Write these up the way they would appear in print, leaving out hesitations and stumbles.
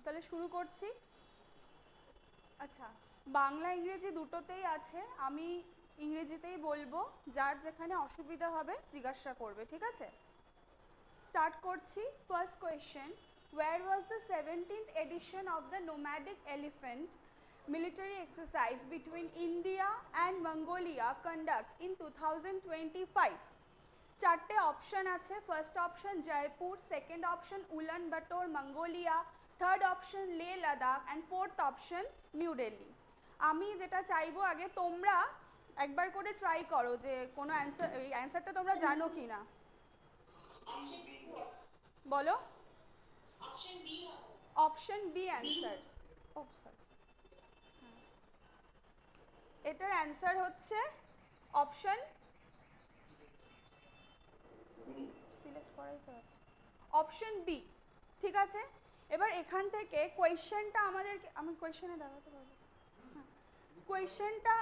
তাহলে শুরু করছি। আচ্ছা, বাংলা ইংরেজি দুটোতেই আছে, আমি ইংরেজিতেই বলবো, যার যেখানে অসুবিধা হবে জিজ্ঞাসা করবে, ঠিক আছে? স্টার্ট করছি। First question, where was the 17th edition of the nomadic elephant military exercise between India and Mongolia conduct in 2025? চারটে অপশন আছে। First option Jaipur, second option উলান বাটোর Mongolia, third option Leh Ladakh and fourth option new Delhi. আমি যেটা চাইবো আগে তোমরা একবার করে ট্রাই করো যে কোনো অ্যান্সারটা তোমরা জানো কি না। বলো। Option B answer. এটার অ্যান্সার হচ্ছে অপশন, সিলেক্ট করাই তো আছে, অপশন বি, ঠিক আছে? এবার এখান থেকে কোয়েশ্চেনটা আমাদেরকে, আমি কোয়েশ্চেনে দেখাতে পারবো? হ্যাঁ, কোয়েশ্চেনটা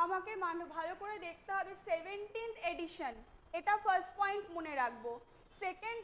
আমাকে ভালো করে দেখতে হবে। 17th এডিশন, এটা ফার্স্ট পয়েন্ট মনে রাখবো। সেকেন্ড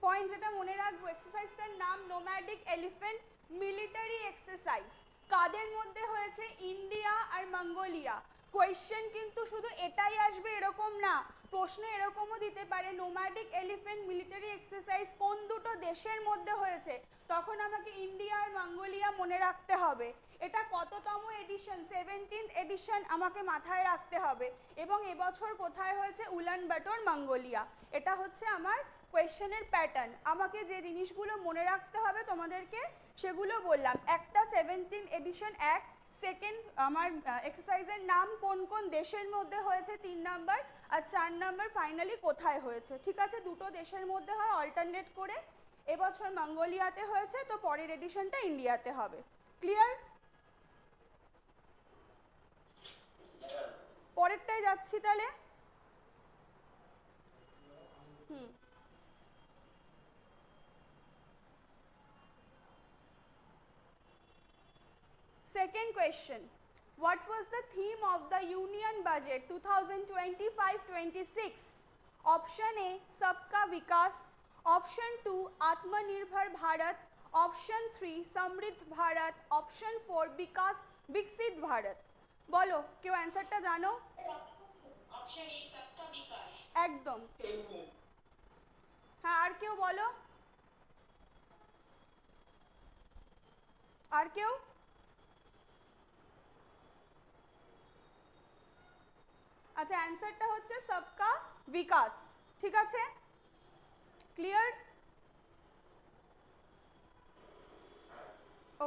পয়েন্ট যেটা মনে রাখবো, এক্সারসাইজটার নাম নোম্যাডিক এলিফ্যান্ট মিলিটারি এক্সারসাইজ। কাদের মধ্যে হয়েছে? ইন্ডিয়া আর মঙ্গোলিয়া। কোয়েশ্চেন কিন্তু শুধু এটাই আসবে এরকম না, প্রশ্ন এরকমও দিতে পারে নোম্যাডিক এলিফ্যান্ট মিলিটারি এক্সারসাইজ কোন দুটো দেশের মধ্যে হয়েছে, তখন আমাকে ইন্ডিয়া আর মঙ্গোলিয়া মনে রাখতে হবে। এটা কততম এডিশন? 17th এডিশন আমাকে মাথায় রাখতে হবে। এবং এবছর কোথায় হয়েছে? উলান বাটোর মঙ্গোলিয়া। এটা হচ্ছে আমার কোয়েশ্চেনের প্যাটার্ন। আমাকে যে জিনিসগুলো মনে রাখতে হবে তোমাদেরকে সেগুলো বললাম। একটা 17th এডিশন, এক। সেকেন্ড, আমার এক্সারসাইজের নাম কোন কোন দেশের মধ্যে হয়েছে, 3 নাম্বার। আর 4 নাম্বার ফাইনালি কোথায় হয়েছে, ঠিক আছে? দুটো দেশের মধ্যে হয় অল্টারনেট করে। এবছর মঙ্গোলিয়াতে হয়েছে, তো পরের এডিশনটা ইন্ডিয়াতে হবে। ক্লিয়ার? পরেরটায় যাচ্ছি তাহলে। Second question, what was the theme of the Union Budget 2025-26? Option A, Sabka Vikas. Option 2, Atmanirbhar Bharat. Option 3, Samridh Bharat. Option 4, Vikas Viksit Bharat. বলো, কেউ অ্যান্সারটা জানো? অপশন এ, সবকা বিকাশ। একদম। হ্যাঁ, আর কেউ বলো? আর কেউ? আচ্ছা, অ্যান্সারটা হচ্ছে সবকা বিকাশ, ঠিক আছে? ক্লিয়ার?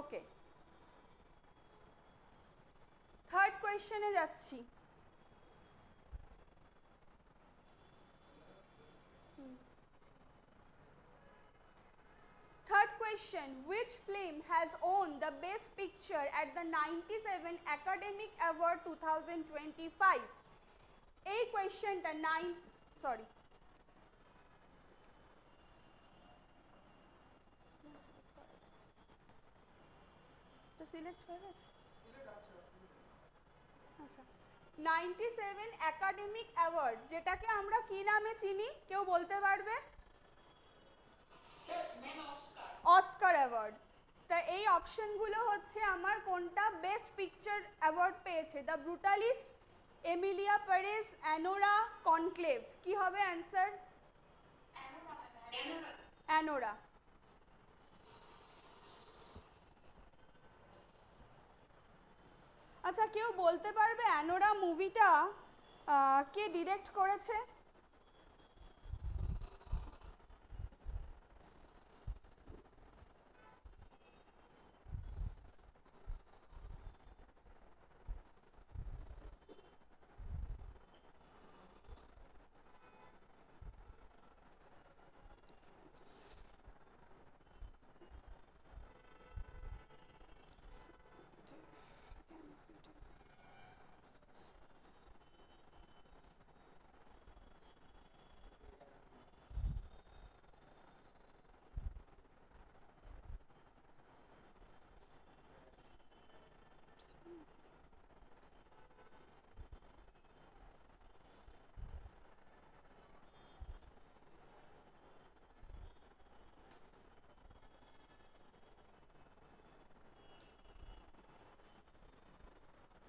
ওকে, থার্ড কোয়েশ্চেনে যাচ্ছি। Third question, which film has won the Best Picture at the 97 Academic Award 2025? এই কোয়েশ্চেনটা সিলেক্ট হয়ে গেছে। আচ্ছা, 97 একাডেমিক অ্যাওয়ার্ড, যেটাকে আমরা কি নামে চিনি, কেউ বলতে পারবে? Oscar award. তা এই অপশনগুলো হচ্ছে আমার কোনটা বেস্ট পিকচার অ্যাওয়ার্ড পেয়েছে? The Brutalist, Emilia Perez, Anora, conclave. কি হবে অ্যান্সার? অ্যানোরা। আচ্ছা, কেউ বলতে পারবে অ্যানোরা মুভিটা কে ডিরেক্ট করেছে?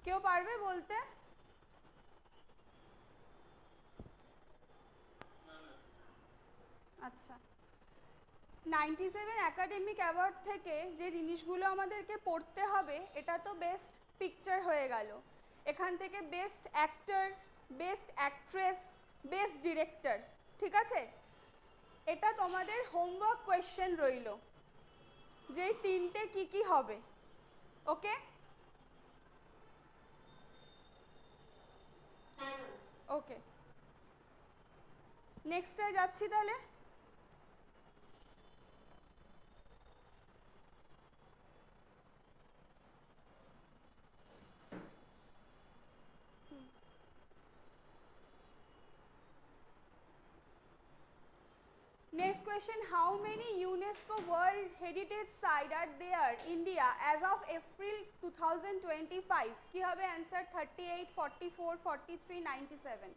কেউ পারবে বলতে? আচ্ছা, 97 একাডেমিক অ্যাওয়ার্ড থেকে যে জিনিসগুলো আমাদেরকে পড়তে হবে, এটা তো বেস্ট পিকচার হয়ে গেল। এখান থেকে best actor, best actress, best director, ঠিক আছে? এটা তোমাদের হোমওয়ার্ক কোয়েশ্চেন রইল, যে তিনটে কি কি হবে। ওকে? ওকে, নেক্সটে যাচ্ছি তাহলে। Next question, how many UNESCO World Heritage Site are there India as of April 2025? কি হবে answer? 38, 44, 43, 97.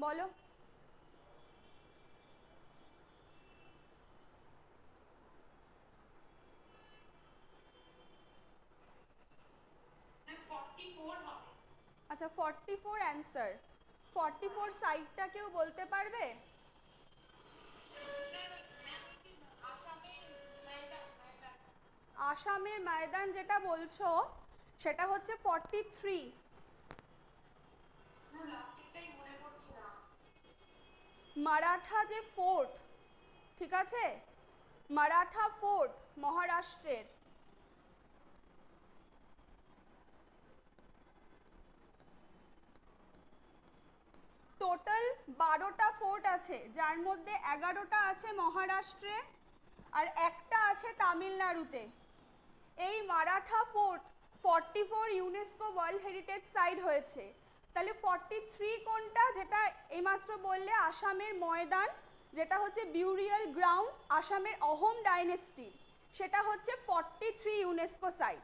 বলো। আচ্ছা, 44 অ্যান্সার। 44 সাইটটা কেউ বলতে পারবে? আসামের ময়দান যেটা বলছো সেটা হচ্ছে 43। মারাঠা যে ফোর্ট, ঠিক আছে, মারাঠা ফোর্ট মহারাষ্ট্রের, টোটাল 12টা ফোর্ট আছে, যার মধ্যে 11টা আছে মহারাষ্ট্রে আর একটা আছে তামিলনাড়ুতে। এই Maratha fort 44 UNESCO world heritage site হয়েছে। তাহলে 43 কোনটা, যেটা এইমাত্র বললে আসামের ময়দান, যেটা হচ্ছে বিউরিয়াল গ্রাউন্ড আসামের অহোম ডাইনেস্টির, সেটা হচ্ছে 43 ইউনেস্কো সাইট।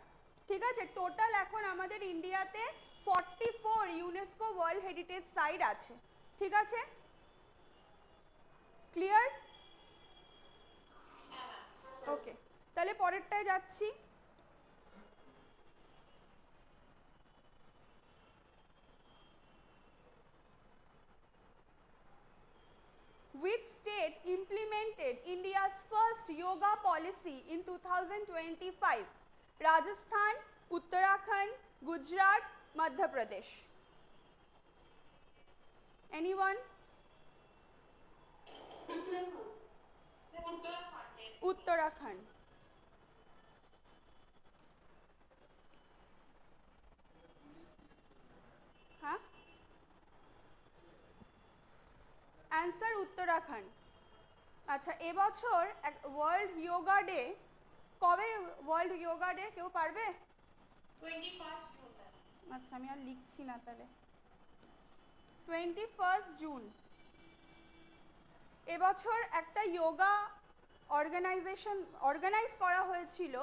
ঠিক আছে, টোটাল এখন আমাদের ইন্ডিয়াতে 44 ইউনেস্কো ওয়ার্ল্ড হেরিটেজ সাইট আছে। ঠিক আছে, ক্লিয়ার? ওকে, তাহলে পরেরটায় যাচ্ছি। Which state implemented India's first yoga policy in 2025? Rajasthan, Uttarakhand, Gujarat, Madhya Pradesh. Anyone? Uttarakhand. হ্যাঁ, অ্যান্সার উত্তরাখণ্ড। আচ্ছা, এবছর ওয়ার্ল্ড যোগা ডে কবে? ওয়ার্ল্ড যোগা ডে কেউ পারবে? 21 জুন। আচ্ছা, আমি আর লিখছি না তাহলে। 21 জুন। এবছর একটা যোগা অর্গানাইজ করা হয়েছিল,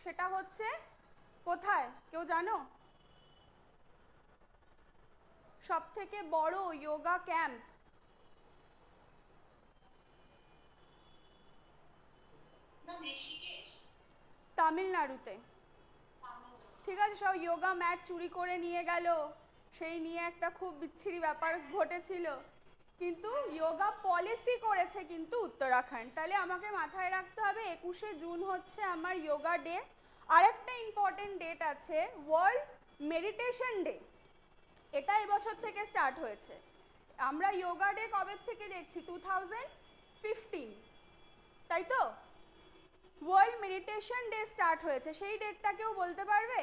সেটা হচ্ছে কোথায় কেউ জানো? সব থেকে বড় যোগা ক্যাম্প তামিলনাড়ুতে। ঠিক আছে, সব যোগা ম্যাট চুরি করে নিয়ে গেল, সেই নিয়ে একটা খুব বিচ্ছিরি ব্যাপার ঘটেছিল, কিন্তু যোগা পলিসি করেছে কিন্তু উত্তরাখণ্ড। তাহলে আমাকে মাথায় রাখতে হবে 21শে জুন হচ্ছে আমার যোগা ডে। আরেকটা ইম্পর্টেন্ট ডেট আছে, ওয়ার্ল্ড মেডিটেশন ডে। এটা এবছর থেকে স্টার্ট হয়েছে। আমরা যোগা ডে কবে থেকে দেখছি? 2015, তাই তো? ওয়ার্ল্ড মেডিটেশন ডে স্টার্ট হয়েছে, সেই ডেটটা কেউ বলতে পারবে?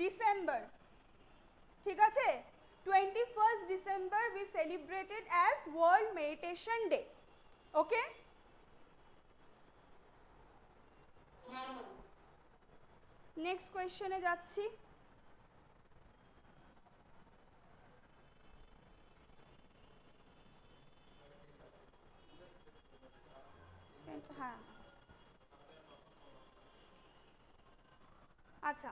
ডিসেম্বর। ঠিক আছে, 21 December we celebrated as World Meditation Day. Okay, next কোয়েশ্চনে যাচ্ছি। হ্যাঁ, আচ্ছা,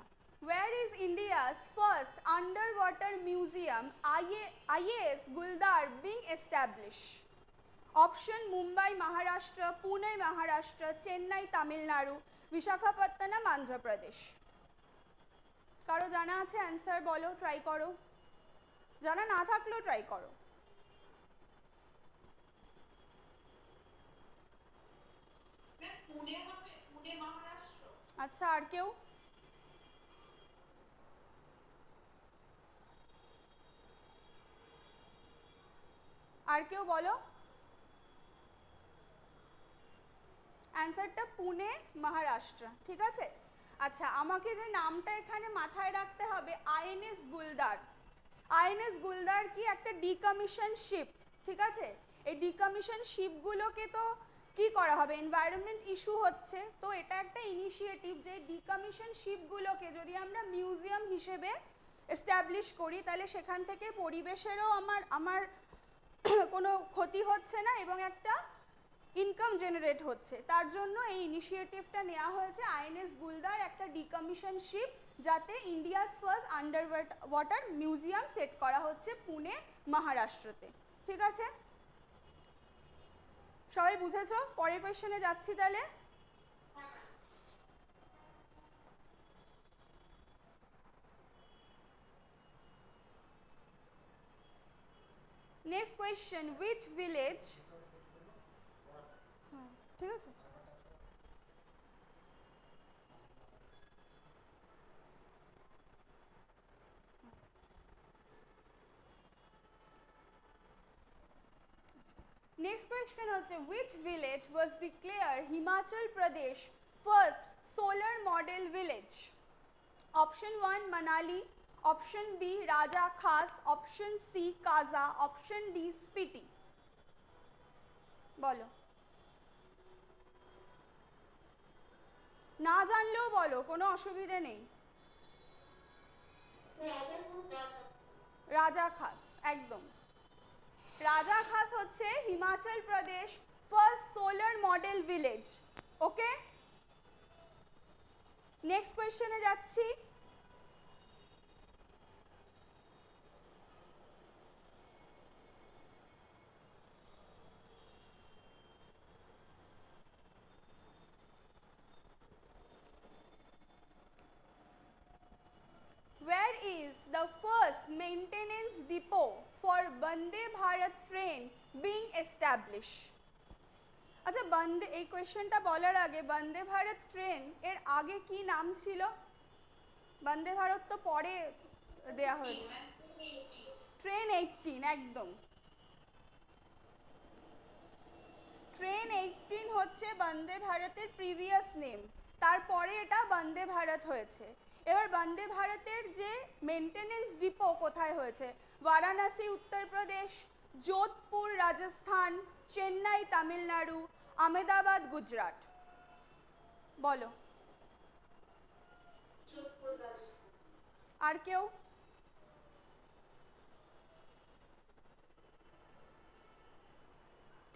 Where is India's first underwater museum IAS Guldar being established? Option Mumbai, Maharashtra, Pune, Maharashtra, Chennai, Tamil Nadu, Visakhapatnam, Andhra Pradesh. কারো জানা আছে answer বলো, try করো, জানা না থাকলেও ট্রাই করো। আচ্ছা, আর কেউ? আর কেউ বলো। অ্যান্সারটা পুনে, মহারাষ্ট্র। ঠিক আছে, আচ্ছা আমাকে যে নামটা এখানে মাথায় রাখতে হবে, আইএনএস গুলদার। আইএনএস গুলদার কি একটা ডিকমিশন শিপ, ঠিক আছে। এই ডিকমিশন শিপগুলোকে তো কি করা হবে, এনভায়রনমেন্ট ইস্যু হচ্ছে, তো এটা একটা ইনিশিয়েটিভ যে ডিকমিশন শিপগুলোকে যদি আমরা মিউজিয়াম হিসেবে এস্টাবলিশ করি তাহলে সেখান থেকে পরিবেশেরও আমার কোনো ক্ষতি হচ্ছে না এবং একটা ইনকাম জেনারেট হচ্ছে, তার জন্য এই ইনিশিয়েটিভটা নেওয়া হয়েছে আইএনএস গুলদার, একটা ডিকমিশন শিপ, যাতে India's first under water museum set করা হচ্ছে পুনে, মহারাষ্ট্রতে। ঠিক আছে, সবাই বুঝেছো? পরের কোয়েশ্চেনে যাচ্ছি তাহলে। নেক্সট কোয়েশ্চেন, which village, ঠিক আছে, নেক্সট কোয়েশ্চেন হচ্ছে which village was declared Himachal Pradesh first solar model village? Option 1 Manali, option B Raja Khas, option C Kaza, option D Spiti. বলো, না জানলেও বলো, কোনো অসুবিধে নেই। রাজা খাস, একদম। রাজা খাস হচ্ছে Himachal Pradesh first solar model village. ওকে, নেক্সট কোয়েশ্চেনে যাচ্ছি। Where is the first maintenance depot for Vande Bharat train being established? আচ্ছা, বন্দে, এই কোয়েশ্চেনটা বলার আগে বন্দে ভারত ট্রেন এর আগে কি নাম ছিল? বন্দে ভারত তো পরে দেয়া হয়েছে। ট্রেন 18, একদম। ট্রেন 18 হচ্ছে বন্দে ভারতের প্রিভিয়াস নেম, তারপরে এটা বন্দে ভারত হয়েছে। এবার বন্দে ভারতের যে মেনটেনেন্স ডিপো কোথায় হয়েছে? বারাণসী উত্তরপ্রদেশ, যোধপুর রাজস্থান, চেন্নাই তামিলনাড়ু, আহমেদাবাদ গুজরাট। বলো, আর কেউ?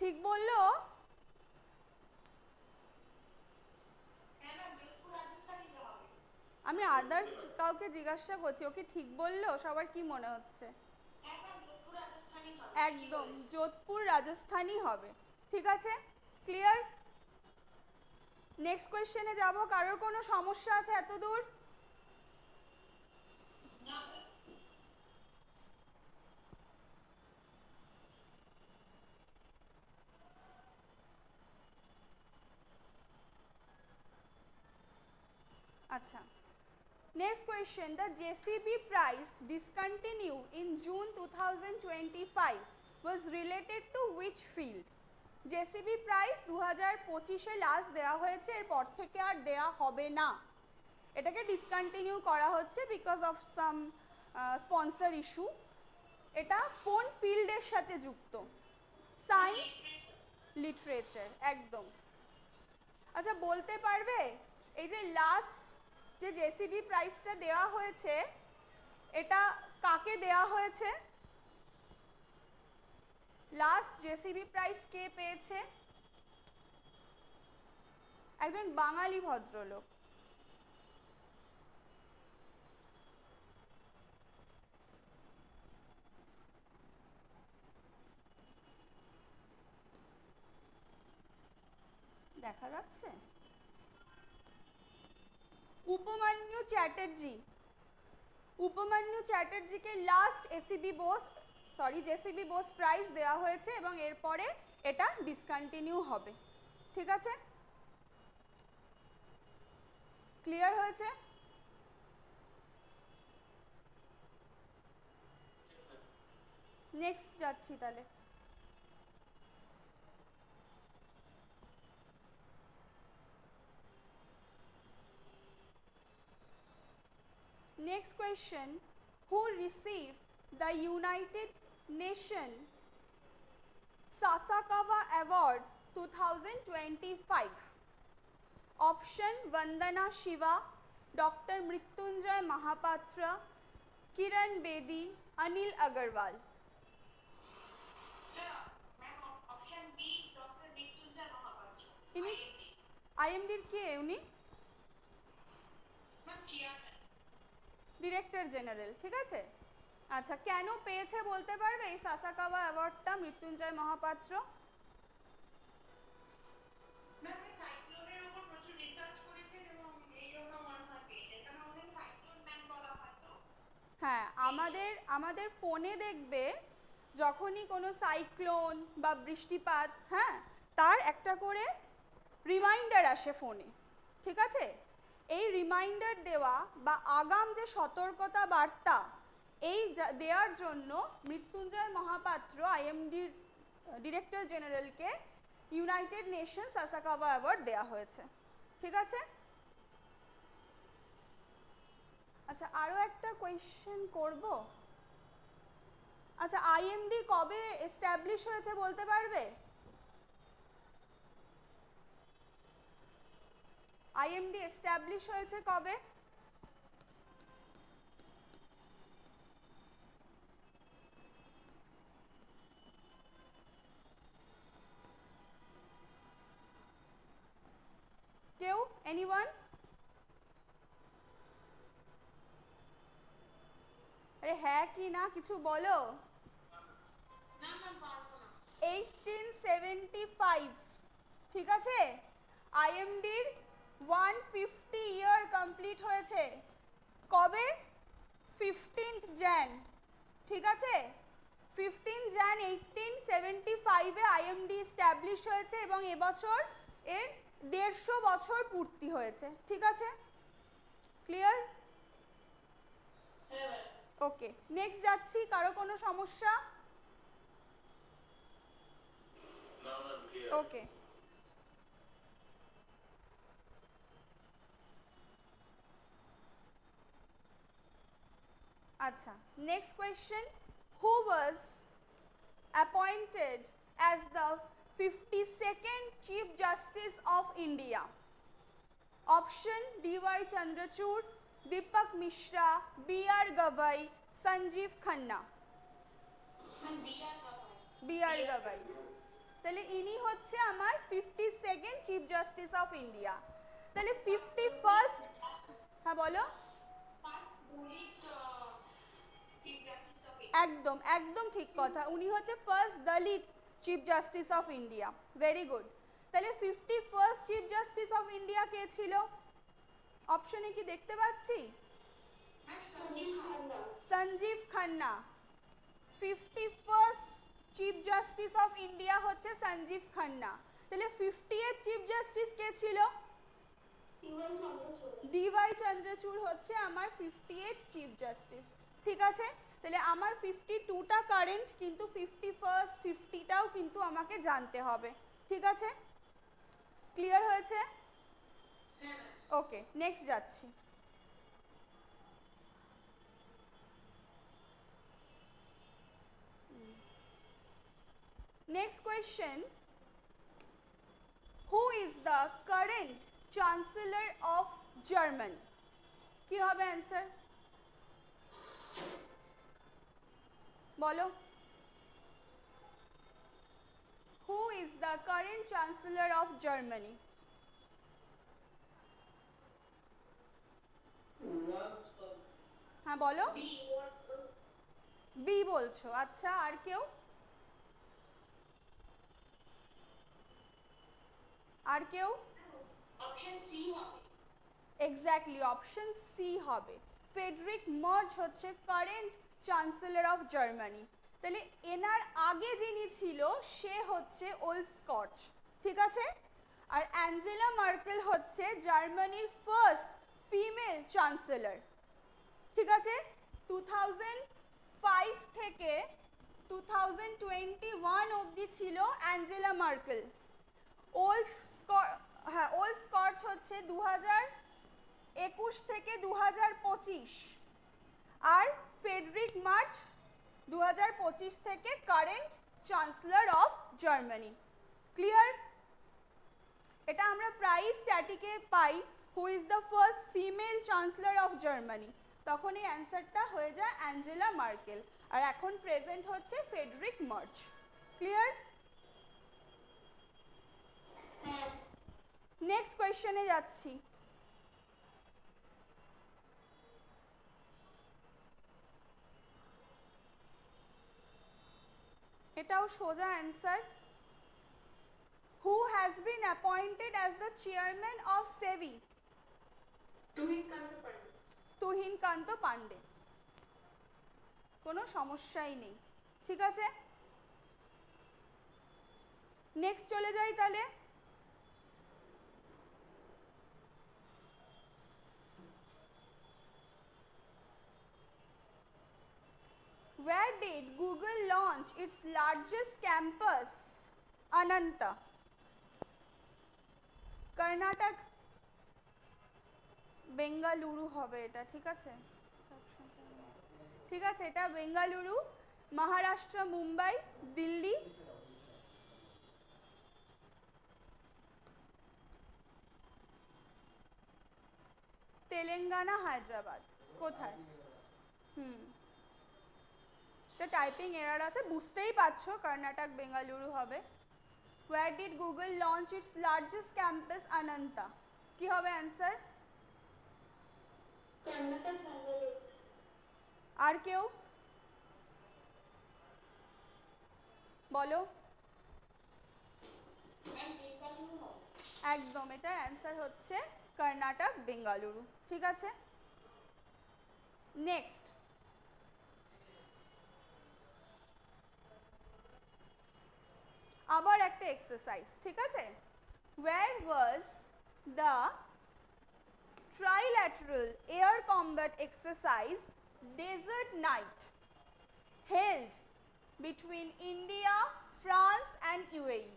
ঠিক বললো? আমি আদার্স কাউকে জিজ্ঞাসা করছি, ও কি ঠিক বললো? সবার কি মনে হচ্ছে? একদম যোধপুর রাজস্থানই হবে। ঠিক আছে, ক্লিয়ার? নেক্সট কোয়েশ্চেনে যাব। কারোর কোনো সমস্যা আছে এত দূর? আচ্ছা, next question, the JCB prize discontinued in June 2025 was related to which field? JCB prize 2025-এ লাস্ট দেওয়া হয়েছে, এরপর থেকে আর দেওয়া হবে না। এটাকে ডিসকন্টিনিউ করা হচ্ছে because of some sponsor issue. এটা কোন ফিল্ডের সাথে যুক্ত? সায়েন্স, লিটারেচার, একদম। আচ্ছা, বলতে পারবে এই যে লাস্ট যে জেসিবি প্রাইজটা দেওয়া হয়েছে এটা কাকে দেওয়া হয়েছে? লাস্ট জেসিবি প্রাইজ কে পেয়েছে? একজন বাঙালি ভদ্রলোক। দেখা যাচ্ছে? উপমান্যু চ্যাটার্জিকে লাস্ট জেসিবি বোস প্রাইজ দেওয়া হয়েছে এবং এরপরে এটা ডিসকন্টিনিউ হবে। ঠিক আছে, ক্লিয়ার হয়েছে? নেক্সট যাচ্ছি তাহলে। Next question, who received the United Nations Sasakawa Award 2025? Option Vandana Shiva, Dr. Mrityunjay Mahapatra, Kiran Bedi, Anil Agarwal. Sir, ma'am, option B, Dr. Mrityunjay Mahapatra. ইনি IMD এর কে? উনি Ma'am, chairman. Director general. ঠিক আছে, আচ্ছা কেন পেয়েছে বলতে পারবে এই সাসাকাওয়া অ্যাওয়ার্ডটা মৃত্যুঞ্জয় মহাপাত্র? ম্যাম, এই সাইক্লোনের উপর প্রচুর রিসার্চ করেছেন এবং এই জন্য মনে হয় পেয়েছেন, কারণ আমাদের সাইক্লোন ম্যাম বলা হয় তো। হ্যাঁ, আমাদের ফোনে দেখবে যখনই কোনো সাইক্লোন বা বৃষ্টিপাত, হ্যাঁ, তার একটা করে রিমাইন্ডার আসে ফোনে। ঠিক আছে, এই রিমাইন্ডার দেওয়া বা আগাম যে সতর্কতা বার্তা এই দেওয়ার জন্য মৃত্যুঞ্জয় মহাপাত্র আইএমডির ডিরেক্টর জেনারেলকে ইউনাইটেড নেশনস সাসাকাওয়া অ্যাওয়ার্ড দেওয়া হয়েছে। ঠিক আছে, আচ্ছা আরও একটা কোয়েশ্চেন করব। আচ্ছা আইএমডি কবে এস্টাবলিশ হয়েছে বলতে পারবে? আইএমডি এস্টাবলিশ হয়েছে কবে? কেউ? এনিওয়ান? আরে হ্যাঁ কি না কিছু বলো। না ম্যাম, পারবো না। 1875। ঠিক আছে, আইএমডির 150 ইয়ার কমপ্লিট হয়েছে কবে? 15th jan। ঠিক আছে, 15th jan 1875 এ আইএমডি এস্টাবলিশ হয়েছে এবং এবছর এর 150 বছর পূর্তি হয়েছে। ঠিক আছে, ক্লিয়ার? হ্যাঁ। ওকে, নেক্সট যাচ্ছি। কারো কোনো সমস্যা? ওকে, আচ্ছা next question, who was appointed as the 52nd Chief Justice of India? Option D.Y. Chandrachud, Deepak Mishra, B.R. Gavai, Sanjeev Khanna. B.R. Gavai। তাহলে ইনি হচ্ছে আমার 52nd chief justice of India. তাহলে 51st, হ্যাঁ বলো। একদম একদম ঠিক কথা, উনি হচ্ছে first Dalit chief justice of India. Very good. তাহলে 51st chief justice of India কে ছিল? অপশনে কি দেখতে পাচ্ছি? Sanjiv Khanna. 51st chief justice of India হচ্ছে সঞ্জীব খান্না। তাহলে 50th চিফ জাস্টিস কে ছিল? ডিওয়াই চন্দ্রচূড় হচ্ছে আমার 50th চিফ জাস্টিস। ঠিক আছে, তাহলে আমার 52টা কারেন্ট, কিন্তু 51st 50টাও কিন্তু আমাকে জানতে হবে। ঠিক আছে, ক্লিয়ার হয়েছে? ওকে, নেক্সট যাচ্ছি। Next question, who is the current chancellor of Germany? কি হবে অ্যান্সার বলো? Who is the current chancellor of Germany? হ্যাঁ বলো। বি বলছো, আচ্ছা আর কেউ? আর কেউ? অপশন সি হবে। এক্স্যাক্টলি অপশন সি হবে। ফ্রেডরিক মার্জ হচ্ছে কারেন্ট চ্যান্সেলর অফ জার্মানি। তাহলে এনার আগে যিনি ছিল সে হচ্ছে ওলফ স্কচ, ঠিক আছে? আর অ্যাঞ্জেলা মার্কেল হচ্ছে জার্মানির ফার্স্ট ফিমেল চ্যান্সেলর, ঠিক আছে? 2005 থেকে 2021 অবধি ছিল অ্যাঞ্জেলা মার্কেল। ওলফ স্কচ হচ্ছে 2021 থেকে 2025, আর ফ্রেডরিক মার্চ 2025 থেকে current chancellor of Germany. Clear? এটা আমরা প্রায়ই স্ট্যাটিকে পাই, who is the first female chancellor of Germany, তখন এই অ্যান্সারটা হয়ে যায় অ্যাঞ্জেলা মার্কেল, আর এখন প্রেজেন্ট হচ্ছে ফ্রেডরিক মার্চ। ক্লিয়ার? নেক্সট কোয়েশ্চেনে যাচ্ছি। এটাও সোজা answer. Who has been appointed as the chairman of সেবি? তুহিনকান্ত পান্ডে। কোনো সমস্যাই নেই, ঠিক আছে? নেক্সট চলে যাই তাহলে। Where did Google launch its largest campus? Ananta. Karnataka, Bengaluru হবে এটা, ঠিক আছে? ঠিক আছে, এটা বেঙ্গালুরু, মহারাষ্ট্র, মুম্বাই, দিল্লি, তেলেঙ্গানা, হায়দ্রাবাদ। কোথায়? এটা টাইপিং এরার আছে, বুঝতেই পারছো কর্ণাটক বেঙ্গালুরু হবে। Where did Google launch its largest campus? Ananta. কি হবে অ্যান্সার? কর্ণাটক, বেঙ্গালুরু। আর কেউ বলো? একদম, এটার অ্যান্সার হচ্ছে কর্ণাটক বেঙ্গালুরু, ঠিক আছে? নেক্সট, আবার একটা এক্সারসাইজ, ঠিক আছে? Where was the trilateral air combat exercise Desert Night held between India, France and UAE?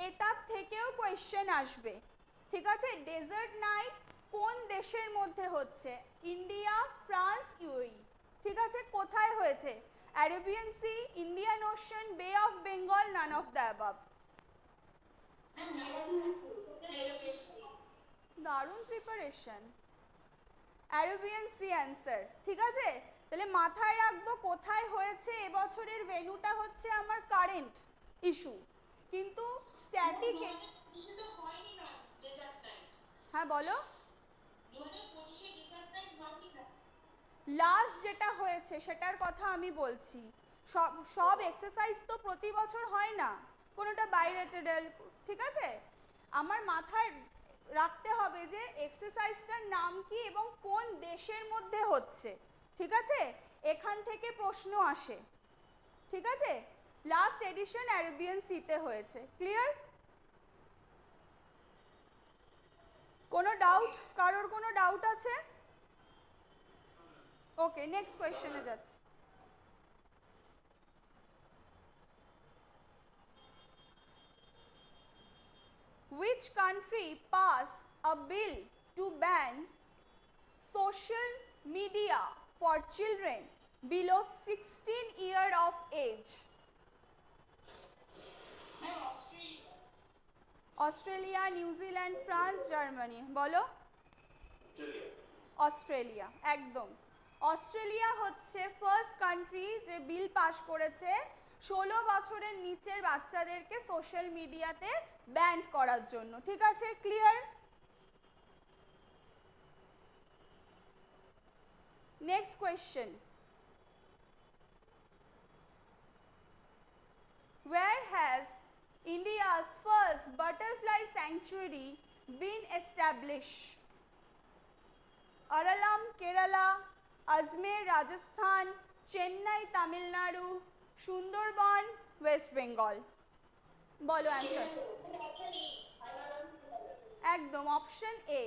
এটার থেকেও কোয়েশ্চেন আসবে, ঠিক আছে? ডেজার্ট নাইট কোন দেশের মধ্যে হচ্ছে? ইন্ডিয়া, ফ্রান্স, ইউএই, ঠিক আছে? কোথায় হয়েছে? অ্যারাবিয়ান সি, ইন্ডিয়ান ওশান, বে of Bengal, none of the above? দারুণ প্রিপারেশন। অ্যারাবিয়ান সি অ্যান্সার, ঠিক আছে? তাহলে মাথায় রাখবো কোথায় হয়েছে এবছরের ভেন্যুটা হচ্ছে আমার কারেন্ট ইস্যু, কিন্তু স্ট্যাটিক। হ্যাঁ বলো। লাস্ট যেটা হয়েছে সেটার কথা আমি বলছি। সব এক্সারসাইজ তো প্রতি বছর হয় না, কোনোটা বাইরেটেডাল, ঠিক আছে? আমার মাথায় রাখতে হবে যে এক্সারসাইজটার নাম কি এবং কোন দেশের মধ্যে হচ্ছে, ঠিক আছে? এখান থেকে প্রশ্ন আসে, ঠিক আছে? লাস্ট এডিশন অ্যারাবিয়ান সিতে হয়েছে। ক্লিয়ার? কোনো ডাউট? কারোর কোনো ডাউট আছে? ওকে, নেক্সট কোয়েশ্চেনে যাচ্ছি। Which country passed a bill to ban social media for children below 16 years of age? Australia, New Zealand, France, Germany. বলো। অস্ট্রেলিয়া, একদম। অস্ট্রেলিয়া হচ্ছে ফার্স্ট কান্ট্রি যে বিল পাস করেছে 16 বছরের নিচের বাচ্চাদেরকে সোশ্যাল মিডিয়াতে ব্যান করার জন্য, ঠিক আছে? Clear? Next question. Where has India's first butterfly sanctuary been established? Aralam, Kerala, Ajmer, Rajasthan, Chennai, Tamil Nadu, Sundarban, West Bengal. বলো অ্যান্সার। একদম option A.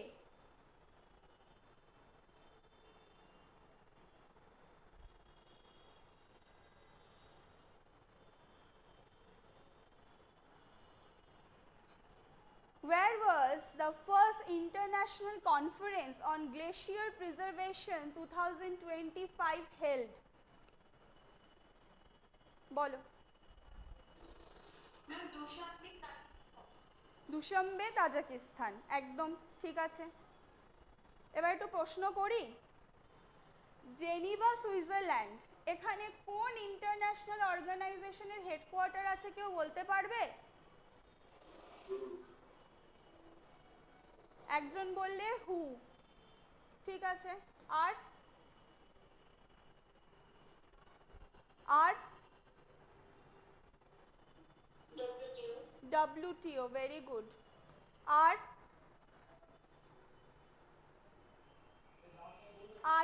Where was the first international conference on glacier preservation 2025 held? বলো। দুশাম্বে, Tajikistan. একদম ঠিক আছে। এবার একটু প্রশ্ন করি। জেনিভা, সুইজারল্যান্ড, এখানে কোন ইন্টারন্যাশনাল অর্গানাইজেশনের হেডকোয়ার্টার আছে কেউ বলতে পারবে? একজন বললে হু। ঠিক আছে। আর আর WTO, ভেরি গুড। আর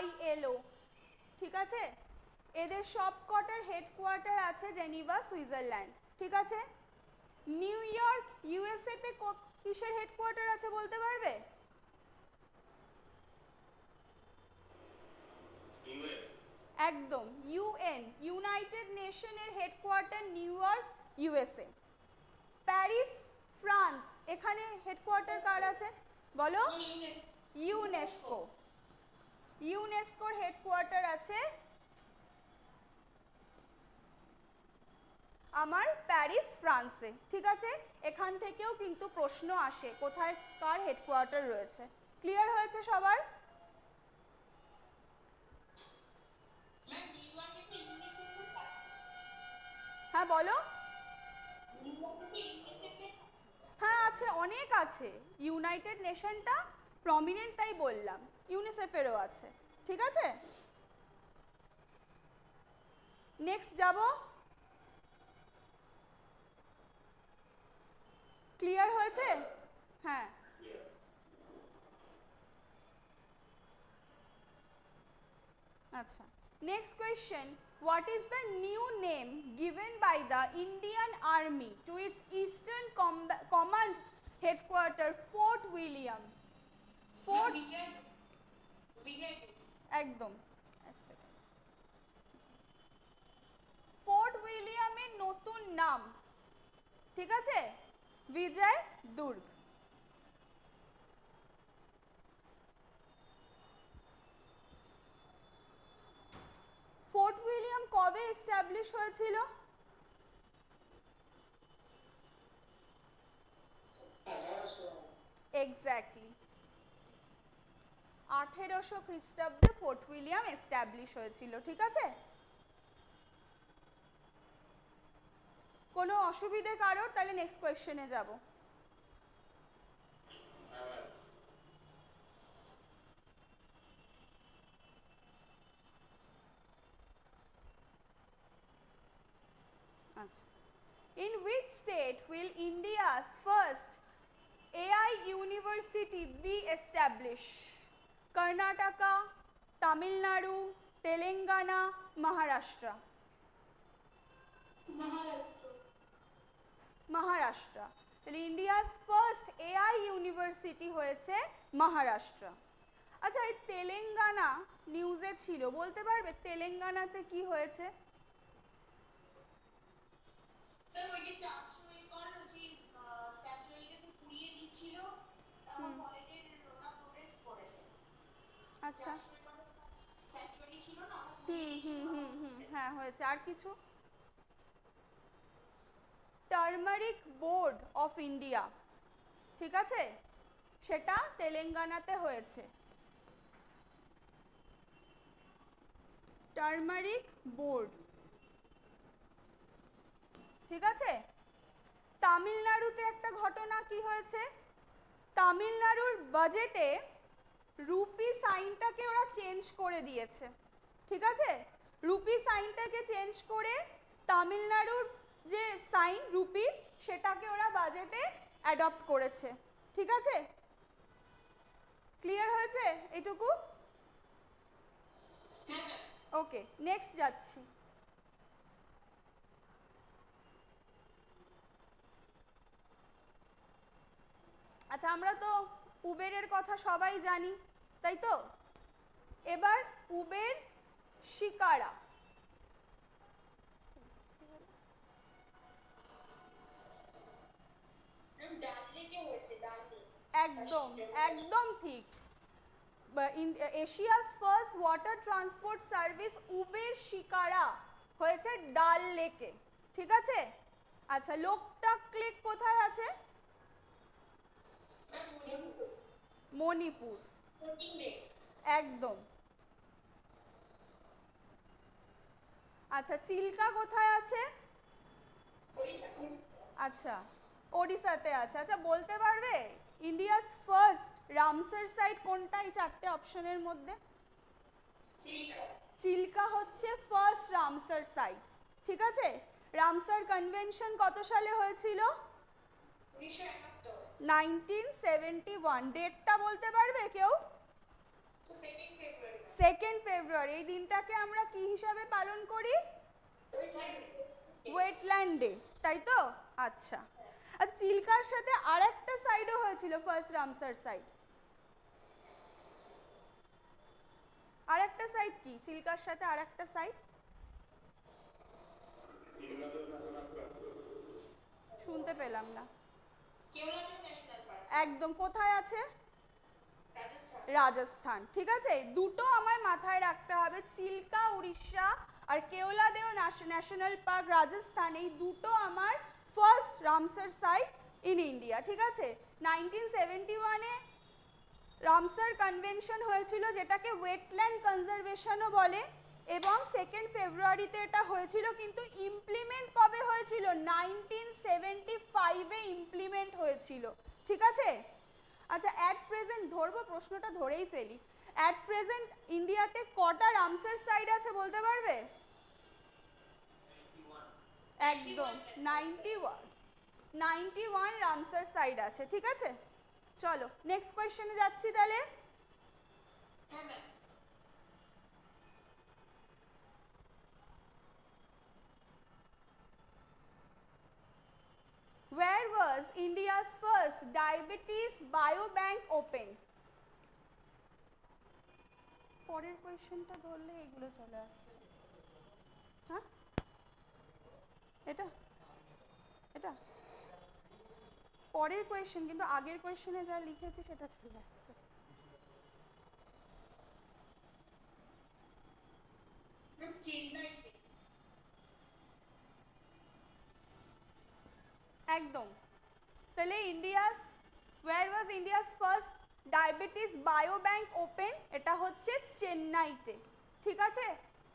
ILO, ঠিক আছে। এদের সবকটার হেডকোয়ার্টার আছে জেনিভা, সুইজারল্যান্ড। ঠিক আছে। নিউ ইয়র্ক, USA তে কিসের হেডকোয়ার্টার আছে বলতে পারবে? একদম UN, ইউনাইটেড নেশনের headquarter New York, USA। Paris, France, এখানে হেডকোয়ার্টার কার আছে বলো? ইউনেস্কো। ইউনেস্কোর হেডকোয়ার্টার আছে আমার প্যারিস, ফ্রান্সে। ঠিক আছে। এখান থেকেও কিন্তু প্রশ্ন আসে কোথায় কার হেডকোয়ার্টার রয়েছে। ক্লিয়ার হয়েছে সবার? হ্যাঁ বলো। হ্যাঁ আছে, অনেক আছে। ইউনাইটেড নেশনটা প্রমিনেন্ট তাই বললাম, ইউনিসেফেরও আছে। ঠিক আছে। নেক্সট যাব। ক্লিয়ার হয়েছে? হ্যাঁ। আচ্ছা, next question. What is the new name given by the Indian Army to its Eastern Command headquarter, Fort William? Fort একদম। ফোর্ট উইলিয়ামের নতুন নাম, ঠিক আছে, বিজয় দুর্গ। ফোর্ট উইলিয়াম কবে এস্টাবলিশ হয়েছিল? এক্স্যাক্টলি 1800 খ্রিস্টাব্দে ফোর্ট উইলিয়াম এস্টাবলিশ হয়েছিল। ঠিক আছে। কোনো অসুবিধে কারোর? তাহলে নেক্সট কোয়েশ্চেনে যাব। আচ্ছা, in which state will India's first AI university be established? Karnataka, Tamil Nadu, Telangana, Maharashtra? Maharashtra. তাহলে ইন্ডিয়াস ফার্স্ট AI ইউনিভার্সিটি হয়েছে মহারাষ্ট্র। আচ্ছা, এই তেলেঙ্গানা নিউজে ছিল, বলতে পারবে তেলেঙ্গানাতে কি হয়েছে? আচ্ছা। হ্যাঁ হয়েছে। আর কিছু? টার্মারিক বোর্ড অফ ইন্ডিয়া, ঠিক আছে, সেটা তেলেঙ্গানাতে হয়েছে। টার্মারিক বোর্ড, ঠিক আছে। তামিলনাড়ুতে একটা ঘটনা কি হয়েছে? তামিলনাড়ুর বাজেটে রুপি সাইনটাকে ওরা চেঞ্জ করে দিয়েছে। ঠিক আছে। রুপি সাইনটাকে চেঞ্জ করে তামিলনাড়ুর যে সাইন রুপির, সেটাকে ওরা বাজেটে অ্যাডপ্ট করেছে। ঠিক আছে। ক্লিয়ার হয়েছে এইটুকু? ওকে, নেক্সট যাচ্ছি। আচ্ছা, আমরা তো উবেরের কথা সবাই জানি, তাই তো? এবার উবের শিকারা। একদম একদম ঠিক। Asia's first water transport service Uber shikara হয়েছে ডাল লেকে, ঠিক আছে? আচ্ছা, লোকটাক লেক কোথায় আছে? মণিপুর, একদম। আচ্ছা, চিল্কা কোথায় আছে? আচ্ছা, ওড়িশাতে আছে। আচ্ছা, বলতে পারবে ইন্ডিয়াস ফার্স্ট রামসার সাইট কোনটা এই চারটে অপশনের মধ্যে? চিল্কা হচ্ছে ফার্স্ট রামসার সাইট, ঠিক আছে? রামসার কনভেনশন কত সালে হয়েছিল? 1971। ডেটটা বলতে পারবে কেউ? 2 ফেব্রুয়ারি। এই দিনটাকে আমরা কি হিসাবে পালন করি? ওয়েটল্যান্ড ডে, তাই তো? আচ্ছা আচ্ছা, চিল্কার সাথে আরেকটা সাইডও হয়েছিল ফার্স্ট রামসার সাইট। আরেকটা সাইট কি চিল্কার সাথে? আরেকটা সাইট শুনতে পেলাম না। একদম, কোথায় আছে? রাজস্থান, ঠিক আছে? দুটো আমার মাথায় রাখতে হবে, চিল্কা উড়িষ্যা আর কেওলাদেও ন্যাশনাল পার্ক রাজস্থান, এই দুটো আমার first Ramsar site in India, ঠিক আছে? 1971-এ রামসার কনভেনশন হয়েছিল, যেটাকে ওয়েটল্যান্ড কনজারভেশনও বলে, এবং 2 ফেব্রুয়ারিতে এটা হয়েছিল। কিন্তু ইমপ্লিমেন্ট কবে হয়েছিল? 1975-এ ইমপ্লিমেন্ট হয়েছিল, ঠিক আছে? আচ্ছা, অ্যাট প্রেজেন্ট ধরবো, প্রশ্নটা ধরেই ফেলি। অ্যাট প্রেজেন্ট ইন্ডিয়াতে কটা রামসার সাইট আছে বলতে পারবে? একদম 91 রামসার সাইট আছে, ঠিক আছে? চলো নেক্সট কোয়েশ্চেনে যাচ্ছি তাহলে। Where was India's first diabetes biobank open? পরের কোয়েশ্চেনটা ধরলে এগুলো চলে আসছে। হ্যাঁ, এটা এটা পরের কোয়েশ্চেন, কিন্তু আগের কোয়েশ্চেনে যা লিখেছি সেটা চলে আসছে। একদম। তাহলে where was India's first diabetes biobank open? এটা হচ্ছে চেন্নাইতে, ঠিক আছে?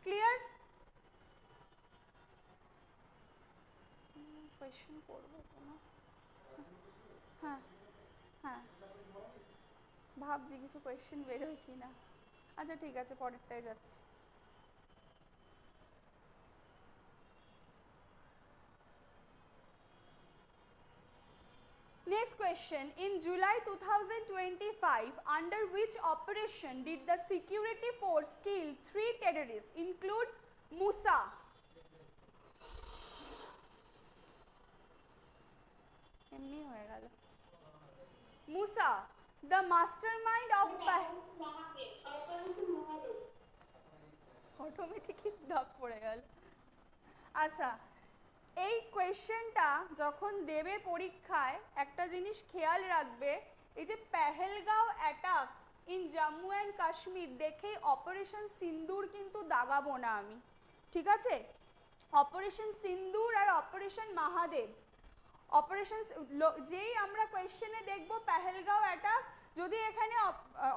ক্লিয়ার? কোয়েশ্চেন করবো কোনো? হ্যাঁ হ্যাঁ, ভাবছি কিছু কোয়েশ্চেন বেরোয় কি না। আচ্ছা ঠিক আছে, পরেরটায় যাচ্ছি। Next question. In July 2025, under which operation did the security force kill 3 terrorists, include Musa? এমনি হয়ে গেল। Musa, the mastermind of অটোমেটিকই দাগ পড়ে গেল। আচ্ছা, এই কোয়েশ্চেনটা যখন দেবে পরীক্ষায় একটা জিনিস খেয়াল রাখবে, এই যে Pahalgam attack in Jammu and Kashmir দেখেই অপারেশন সিন্দুর কিন্তু দাগাবো না আমি, ঠিক আছে? অপারেশন সিন্দুর আর অপারেশন মহাদেব, অপারেশন যেই আমরা কোয়েশ্চেনে দেখব পেহেলগাঁও অ্যাটাক, যদি এখানে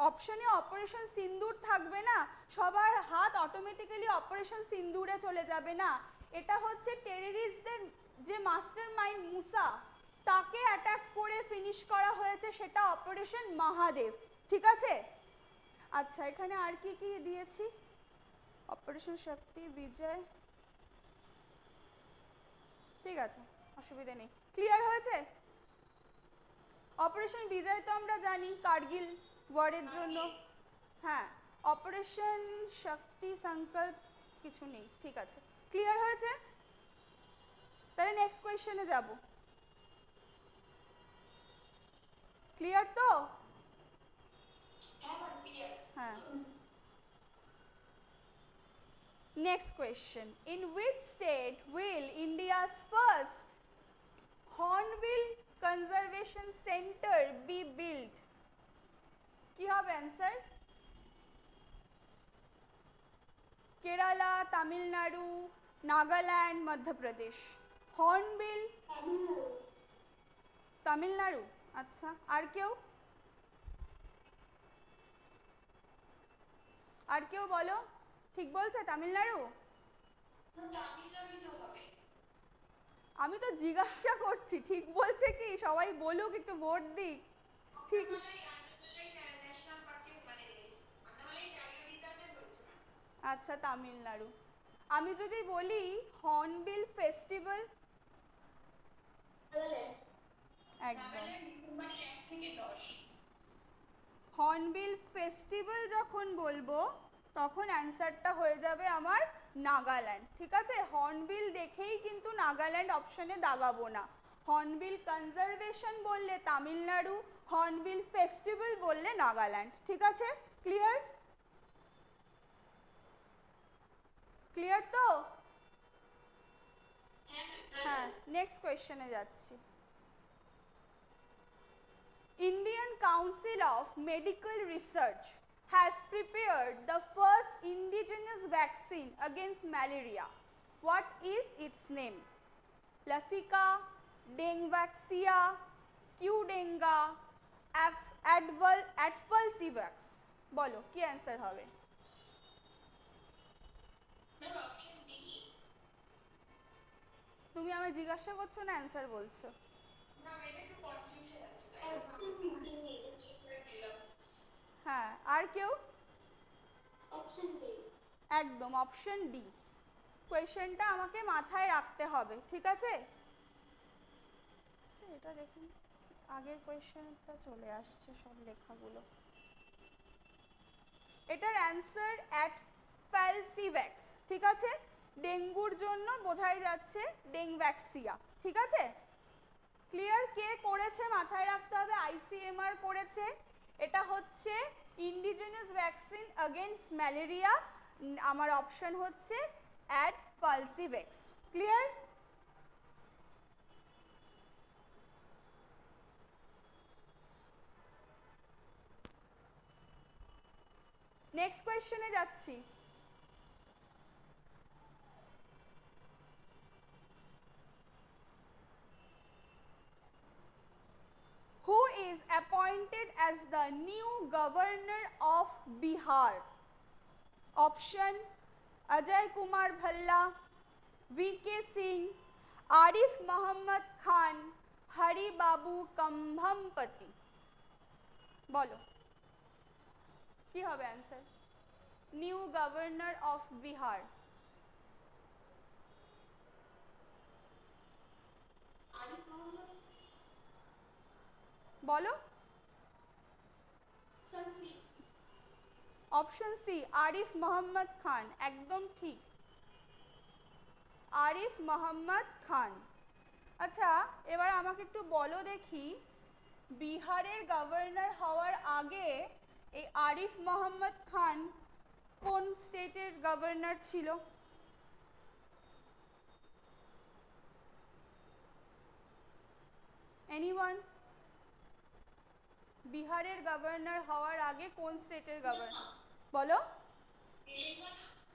অপশনে অপারেশন সিন্দুর থাকবে না, সবার হাত অটোমেটিক্যালি অপারেশন সিন্দুরে চলে যাবে না। এটা হচ্ছে টেররিস্টদের যে মাস্টার মাইন্ড মুসা, তাকে অ্যাটাক করে ফিনিশ করা হয়েছে, সেটা অপারেশন মহাদেব, ঠিক আছে? আচ্ছা, এখানে আর কি কি দিয়েছি? অপারেশন শক্তি, বিজয়, ঠিক আছে, অসুবিধা নেই। ক্লিয়ার হয়েছে? অপারেশন বিজয় তো আমরা জানি কার্গিল ওয়ার্ডের জন্য হ্যাঁ অপারেশন শক্তি সংকল্প কিছু নেই, ঠিক আছে ক্লিয়ার হয়েছে? তাহলে নেক্সট কোয়েশ্চেনে যাব। ক্লিয়ার তো? হ্যাঁ next question, in which state will India's first Hornbill Conservation Center be built? কি হবে অ্যান্সার? কেরালা, তামিলনাড়ু, নাগাল্যান্ড, মধ্যপ্রদেশ। হর্নবিল তামিলনাড়ু, আচ্ছা আর কেউ? আর কেউ বলো, ঠিক বলছে তামিলনাড়ু? আমি তো জিজ্ঞাসা করছি ঠিক বলছে কি, সবাই বলুক, একটু ভোট দিক। ঠিক আচ্ছা তামিলনাড়ু। আমি যদি বলি হর্নবিল ফেস্টিভ্যাল, একদম হর্নবিল ফেস্টিভ্যাল যখন বলবো তখন অ্যান্সারটা হয়ে যাবে আমার নাগাল্যান্ড, ঠিক আছে? হর্নবিল দেখেই কিন্তু নাগাল্যান্ড অপশানে দাগাবো না। হর্নবিল কনজারভেশন বললে তামিলনাড়ু, হর্নবিল ফেস্টিভ্যাল বললে নাগাল্যান্ড, ঠিক আছে? ক্লিয়ার? ক্লিয়ার তো? হ্যাঁ নেক্সট কোয়েশ্চেনে যাচ্ছি। Indian Council of Medical Research has prepared the first indigenous vaccine against malaria. What is its name? Lasika, Dengvaxia, Qdenga, Advalcivax. বলো কি অ্যান্সার হবে? তুমি আমায় জিজ্ঞাসা করছো না অ্যান্সার বলছো? হ্যাঁ আর কেউ? একদম অপশন ডি। কোয়েশ্চেনটা আমাকে মাথায় রাখতে হবে, ঠিক আছে? এটা দেখুন আগের কোয়েশ্চেনটা চলে আসছে সব লেখাগুলো। এটার অ্যান্সার অ্যাডভালসিভ্যাক্স, ঠিক আছে? ডেঙ্গুর জন্য বোঝাই যাচ্ছে ডেংভ্যাক্সিয়া, ঠিক আছে? ক্লিয়ার? কে করেছে মাথায় রাখতে হবে, আইসিএমআর করেছে। এটা হচ্ছে ইন্ডিজিনাস ভ্যাকসিন अगेंस्ट ম্যালেরিয়া, আমার অপশন হচ্ছে অ্যাডভালসিভ্যাক্স। ক্লিয়ার? নেক্সট কোয়েশ্চেনে যাচ্ছি। Who is appointed as the new governor of Bihar? Option Ajay Kumar Bhalla, VK Singh, Arif Mohammad Khan, Hari Babu Kambhampati. বলো কি হবে answer? New governor of Bihar. বলো। Option C Arif Mohammad খান, একদম ঠিক, আরিফ মোহাম্মদ খান। আচ্ছা এবার আমাকে একটু বলো দেখি, বিহারের গভর্নর হওয়ার আগে এই আরিফ মোহাম্মদ খান কোন স্টেটের গভর্নর ছিল? এনিওয়ান? বিহারের গভর্নর হওয়ার আগে কোন স্টেটের গভর্নর? বলো।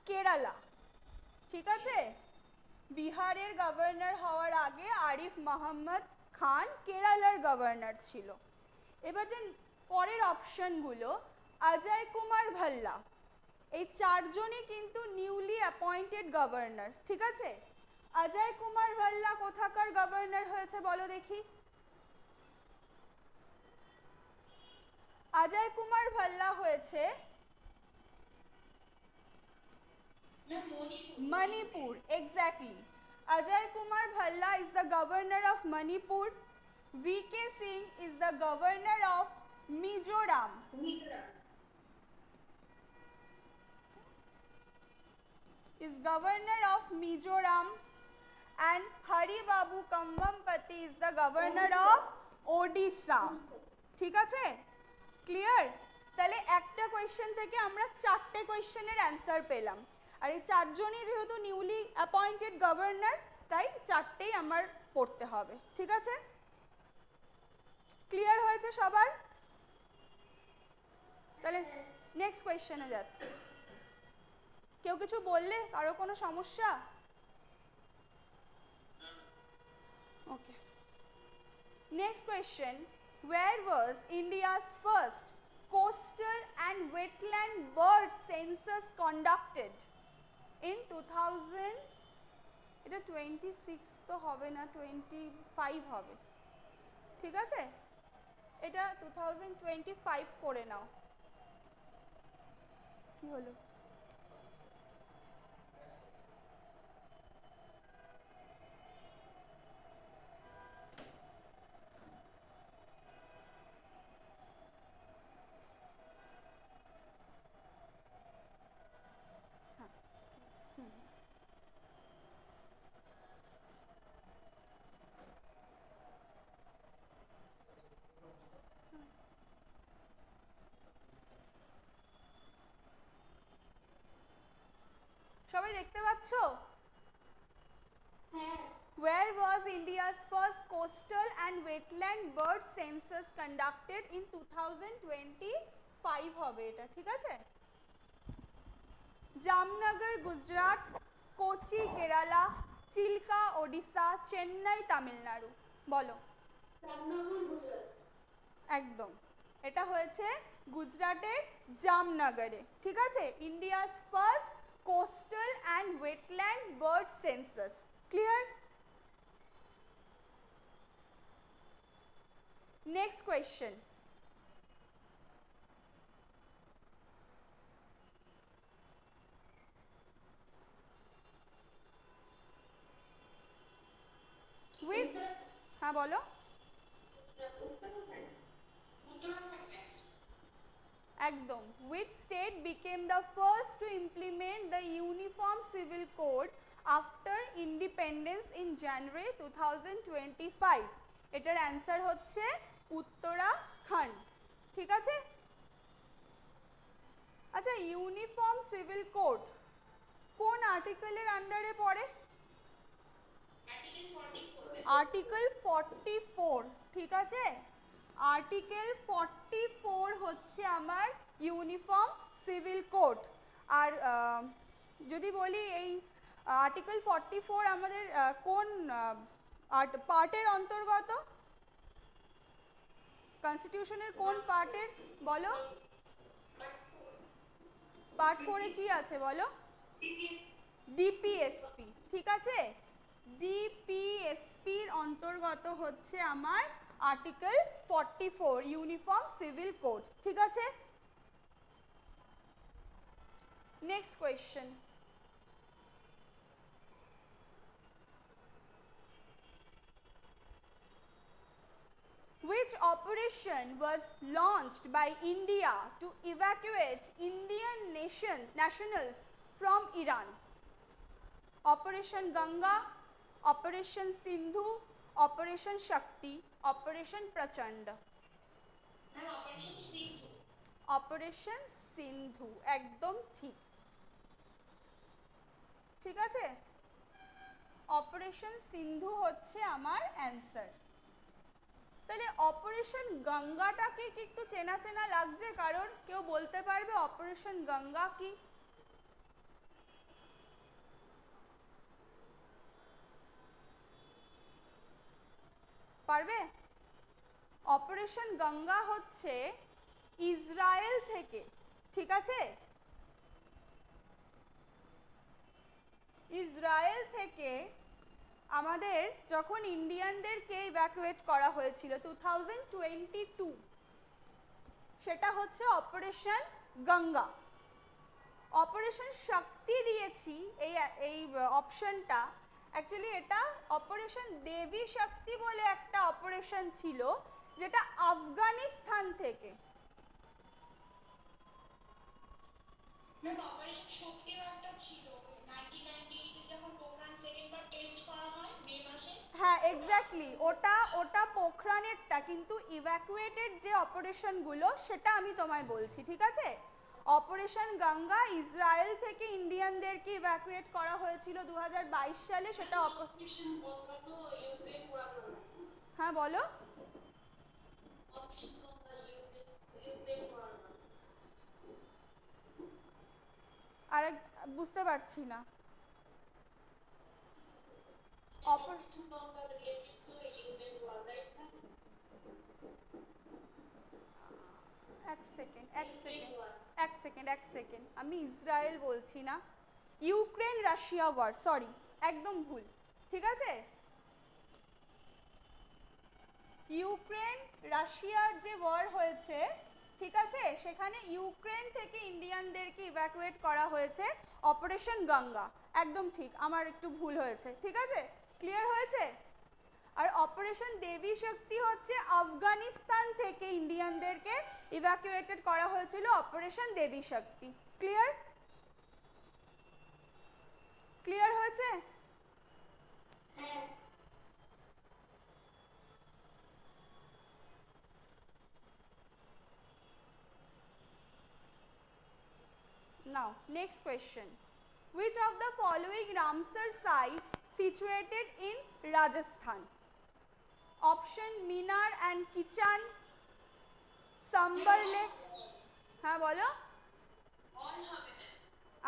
কেরালা, ঠিক আছে? বিহারের গভর্নর হওয়ার আগে আরিফ মোহাম্মদ খান কেরালার গভর্নর ছিল। এবার যে পরের অপশনগুলো, অজয় কুমার ভাল্লা, এই চারজনই কিন্তু নিউলি অ্যাপয়েন্টেড গভর্নর, ঠিক আছে? অজয় কুমার ভাল্লা কোথাকার গভর্নর হয়েছে বলো দেখি? অজয় কুমার ভাল্লা হয়েছে Manipur, exactly. Ajay Kumar Bhalla is the governor of Manipur. VK Singh is the governor of Mizoram Mizoram is governor of Mizoram and Hari Babu Kambampati is the governor of Odisha. ঠিক আছে, ক্লিয়ার? তাহলে একটা কোয়েশ্চেন থেকে আমরা চারটে কোয়েশ্চেনের অ্যান্সার পেলাম, আর এই চারজনই যেহেতু নিউলি অ্যাপয়েন্টেড গভর্নর, তাই চারটেই আমার পড়তে হবে। ঠিক আছে, ক্লিয়ার হয়েছে সবার? তাহলে নেক্সট কোয়েশ্চেনে যাচ্ছি। কেউ কিছু বললে? কারো কোনো সমস্যা? Okay, next question, where was India's first coastal and wetland bird census conducted in 2000? এটা 26 তো হবে না, 25 হবে। ঠিক আছে, এটা 2025 করে নাও। কি হলো? সবাই দেখতে পাচ্ছ? Where was India's first coastal and wetland bird census conducted in 2025 হবে এটা। ঠিক আছে, জামনগর গুজরাট, কোচি কেরালা, চিল্কা ওড়িশা, চেন্নাই তামিলনাড়ু। বলো। জামনগর গুজরাট। একদম, এটা হয়েছে গুজরাটের জামনগরে। ঠিক আছে, India's first coastal and wetland bird census. Clear? Next question, with, হ্যাঁ বলো। একদম, which state became the first to implement the uniform civil code after independence in January 2025? এটার অ্যান্সার হচ্ছে উত্তরাখণ্ড। ঠিক আছে, আচ্ছা ইউনিফর্ম সিভিল কোড কোন আর্টিকেলের আন্ডারে পড়ে? আর্টিকেল 44। ঠিক আছে, আর্টিকেল 44 হচ্ছে আমার ইউনিফর্ম সিভিল কোড। আর যদি বলি এই আর্টিকেল 44 আমাদের কোন পার্টের অন্তর্গত? কনস্টিটিউশনের কোন পার্টের বলো? পার্ট 4 এ কি আছে বলো? ডিপিএসপি। ঠিক আছে, ডিপিএসপির অন্তর্গত হচ্ছে আমার আর্টিকেল 44 ইউনিফর্ম সিভিল কোড। ঠিক আছে, next question, which operation was launched by India to evacuate Indian nationals from Iran? Operation Ganga, Operation Sindhu, Operation Shakti, Operation Prachanda? Operation Sindhu, একদম ঠিক। ঠিক আছে, অপারেশন সিন্ধু হচ্ছে আমার অ্যান্সার। তাহলে অপারেশন গঙ্গাটাকে কি একটু চেনা চেনা লাগছে? কারণ কেউ বলতে পারবে অপারেশন গঙ্গা কি? পারবে? অপারেশন গঙ্গা হচ্ছে ইসরায়েল থেকে, ঠিক আছে, ইসরায়েল থেকে আমাদের যখন ইন্ডিয়ানদেরকে ইভ্যাকুয়েট করা হয়েছিল 2022, সেটা হচ্ছে অপারেশন গঙ্গা। অপারেশন শক্তি দিয়েছি এই অপশনটা, অ্যাকচুয়ালি এটা অপারেশন দেবী শক্তি বলে একটা অপারেশন ছিল, যেটা আফগানিস্তান থেকে। ম্যাম অপারেশন শক্তিও একটা ছিল 1998 এ যখন পোখরান সেকেন্ডবার টেস্ট করা হয় মে মাসে। হ্যাঁ এক্স্যাক্টলি, ওটা পোখরানেরটা, কিন্তু ইভ্যাকুয়েটেড যে অপারেশনগুলো সেটা আমি তোমায় বলছি, ঠিক আছে? অপারেশন গঙ্গা ইসরায়েল থেকে ইন্ডিয়ানদেরকে ইভ্যাকুয়েট করা হয়েছিল 2022 সালে, সেটা অপারেশন গঙ্গা তো ইউক্রেন ওয়ার। হ্যাঁ বলো। Operation Ganga Ukraine war. আরেক বুঝতে পারছি না। Operation Ganga related to Ukraine war, right? এক সেকেন্ড, আমি ইসরায়েল বলছি না, ইউক্রেন রাশিয়া ওয়ার, সরি একদম ভুল, ঠিক আছে? ইউক্রেন রাশিয়ার যে ওয়ার হয়েছে, ঠিক আছে, সেখানে ইউক্রেন থেকে ইন্ডিয়ানদেরকে ইভ্যাকুয়েট করা হয়েছে অপারেশন গঙ্গা, একদম ঠিক, আমার একটু ভুল হয়েছে, ঠিক আছে? ক্লিয়ার হয়েছে? আর অপারেশন দেবী শক্তি হচ্ছে আফগানিস্তান থেকে ইন্ডিয়ানদেরকে ইভ্যাকুয়েটেড করা হয়েছিল অপারেশন দেবী শক্তি। ক্লিয়ার? ক্লিয়ার হয়েছে? হ্যাঁ। Now, next question. Which of the following Ramsar site situated in Rajasthan? Option Minar and Kichan, Sambar Lake. হ্যাঁ বলো। অল হবে না।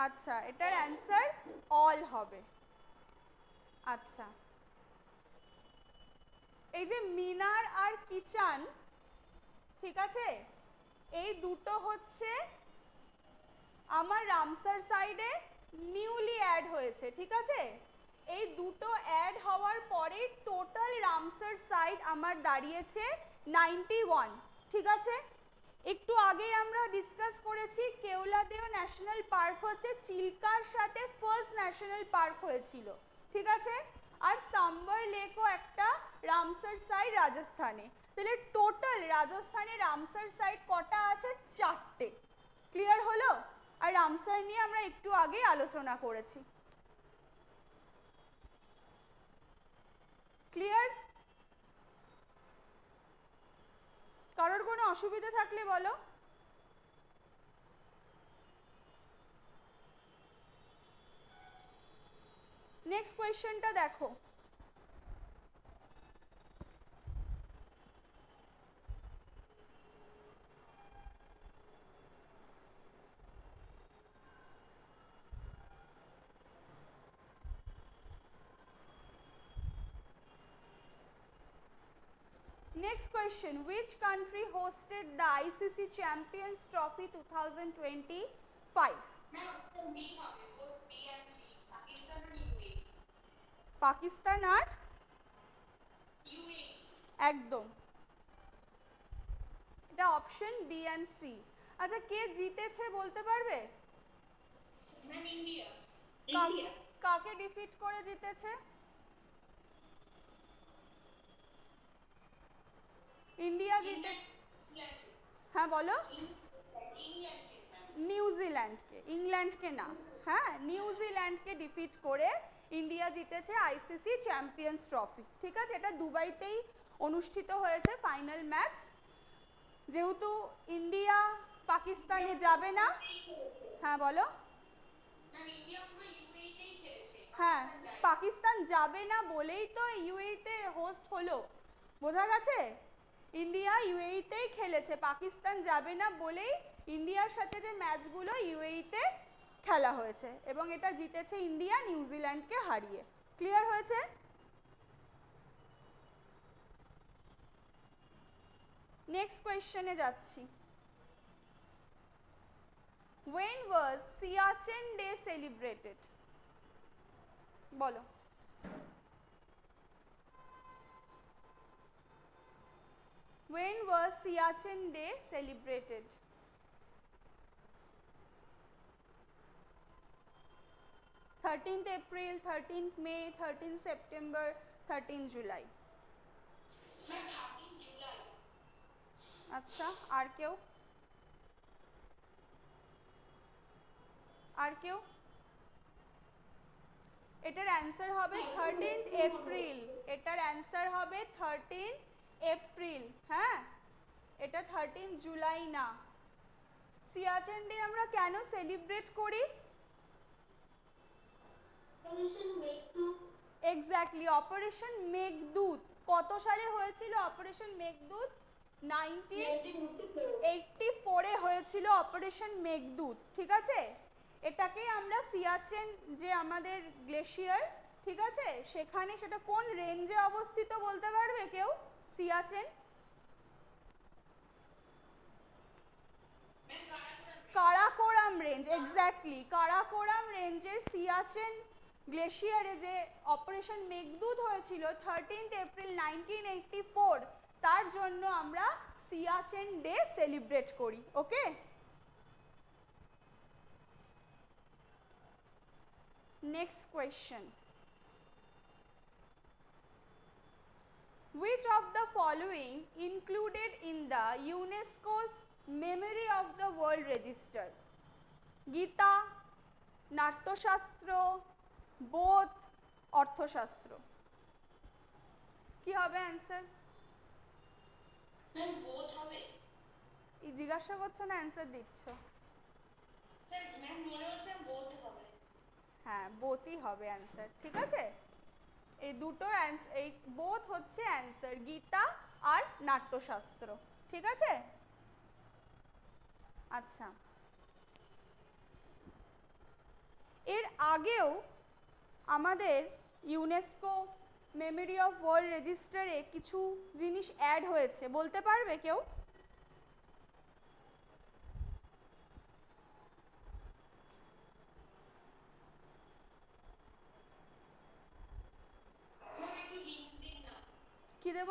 আচ্ছা, এটার অ্যান্সার অল হবে। আচ্ছা, এই যে মিনার আর কিচান, ঠিক আছে, এই দুটো হচ্ছে আমার রামসার সাইডে নিউলি অ্যাড হয়েছে, ঠিক আছে? এই দুটো অ্যাড হওয়ার পরে টোটাল রামসার সাইট আমার দাঁড়িয়েছে 91, ঠিক আছে? একটু আগেই আমরা ডিসকাস করেছি কেওলাদেও ন্যাশনাল পার্ক হচ্ছে চিল্কার সাথে ফার্স্ট ন্যাশনাল পার্ক হয়েছিল, ঠিক আছে? আর সাম্বার লেকও একটা রামসার সাইট রাজস্থানে। তাহলে টোটাল রাজস্থানে রামসার সাইট কটা আছে? 4টে। ক্লিয়ার হলো? আর রামসার নিয়ে আমরা একটু আগেই আলোচনা করেছি। ক্লিয়ার? কারোর কোনো অসুবিধা থাকলে বলো। নেক্সট কোয়েশ্চেনটা দেখো। Next question, which country hosted the ICC Champions Trophy 2025? Ma'am B হবে, both B and C, Pakistan আর ইউএই। পাকিস্তান আর ইউএই একদম, এটা অপশন বি এন্ড সি। আচ্ছা, কে জিতেছে বলতে পারবে? Ma'am India. কাকে ডিফিট করে জিতেছে? ইন্ডিয়া জিতেছে। হ্যাঁ বলো। নিউজিল্যান্ডকে, ইংল্যান্ডকে না, হ্যাঁ নিউজিল্যান্ডকে ডিফিট করে ইন্ডিয়া জিতেছে আইসিসি চ্যাম্পিয়ন্স ট্রফি, ঠিক আছে? এটা দুবাইতেই অনুষ্ঠিত হয়েছে ফাইনাল ম্যাচ। যেহেতু ইন্ডিয়া পাকিস্তানে যাবে না, হ্যাঁ বলো। হ্যাঁ, পাকিস্তান যাবে না বলেই তো ইউএইতে হোস্ট হলো, বোঝা গেছে? ইন্ডিয়া ইউএইতেই খেলেছে, পাকিস্তান যাবে না বলেই ইন্ডিয়ার সাথে যে ম্যাচগুলো ইউএইতে খেলা হয়েছে, এবং এটা জিতেছে ইন্ডিয়া নিউজিল্যান্ডকে হারিয়ে। ক্লিয়ার হয়েছে? নেক্সট কোয়েশ্চেনে যাচ্ছি। When was Siachen Day celebrated? বলো। When was Siachen Day celebrated? April 13, 13th May, 13th September, 13th July. আচ্ছা, আর কেউ? আর কেউ? এটার অ্যান্সার হবে 13th এপ্রিল। এটার অ্যান্সার হবে 13th এপ্রিল। হ্যাঁ, এটা 13 জুলাই না। সিয়াচেন ডে আমরা কেন সেলিব্রেট করি? Exactly, operation Meghdoot. কত সালে হয়েছিল অপারেশন মেঘদূত? 1984-এ হয়েছিল অপারেশন মেঘদূত। ঠিক আছে, এটাকেই আমরা সিয়াচেন যে আমাদের গ্লেশিয়ার, ঠিক আছে, সেখানে সেটা কোন রেঞ্জে অবস্থিত বলতে পারবে কেউ? সিয়াচেন কারাকোরাম রেঞ্জ, এক্স্যাক্টলি কারাকোরাম রেঞ্জের সিয়াচেন গ্লেশিয়ারে যে অপারেশন মেঘদূত হয়েছিল 13th এপ্রিল 1984, তার জন্য আমরা সিয়াচেন ডে সেলিব্রেট করি। Okay, next question. Which of the following included in the UNESCO's Memory of the World Register? Gita, Natyashastra, বোধ, অর্থশাস্ত্র। কি হবে অ্যান্সার? ম্যাম বোথ হবে। এই জিজ্ঞাসা করছো না অ্যান্সার দিচ্ছ? ম্যাম মনে হচ্ছে বোথ হবে। হ্যাঁ, বোথই হবে অ্যান্সার। ঠিক আছে, এই দুটোর অ্যান্সার, এই বোথ হচ্ছে অ্যান্সার, গীতা আর নাট্যশাস্ত্র। ঠিক আছে, আচ্ছা, এর আগেও আমাদের ইউনেস্কো মেমোরি অফ ওয়ার্ল্ড রেজিস্টারে কিছু জিনিস অ্যাড হয়েছে, বলতে পারবে কেউ? একটু হিন্টস দিন না। কি দেব?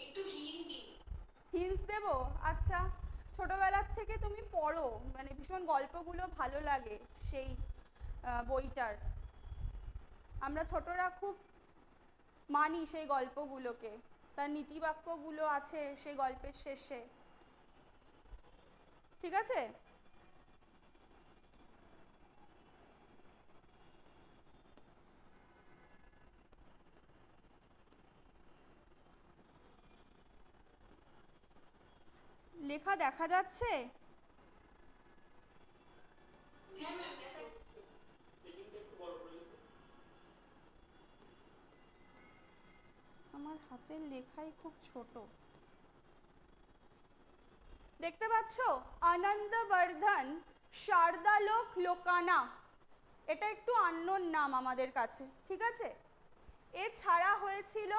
একটু হিন্ট দিন। হিন্টস দেব? আচ্ছা, ছোটবেলার থেকে তুমি পড়ো, মানে ভীষণ গল্পগুলো ভালো লাগে সেই বইটার, আমরা ছোটরা খুব মানি সেই গল্পগুলোকে, তার নীতিবাক্যগুলো আছে সেই গল্পের শেষে। ঠিক আছে, লেখা দেখা যাচ্ছে? আমার হাতের লেখাই খুব ছোট। দেখতে পাচ্ছ? আনন্দবর্ধন শারদালোক লোকানা, এটা একটু আননোন নাম আমাদের কাছে। ঠিক আছে, এছাড়া হয়েছিল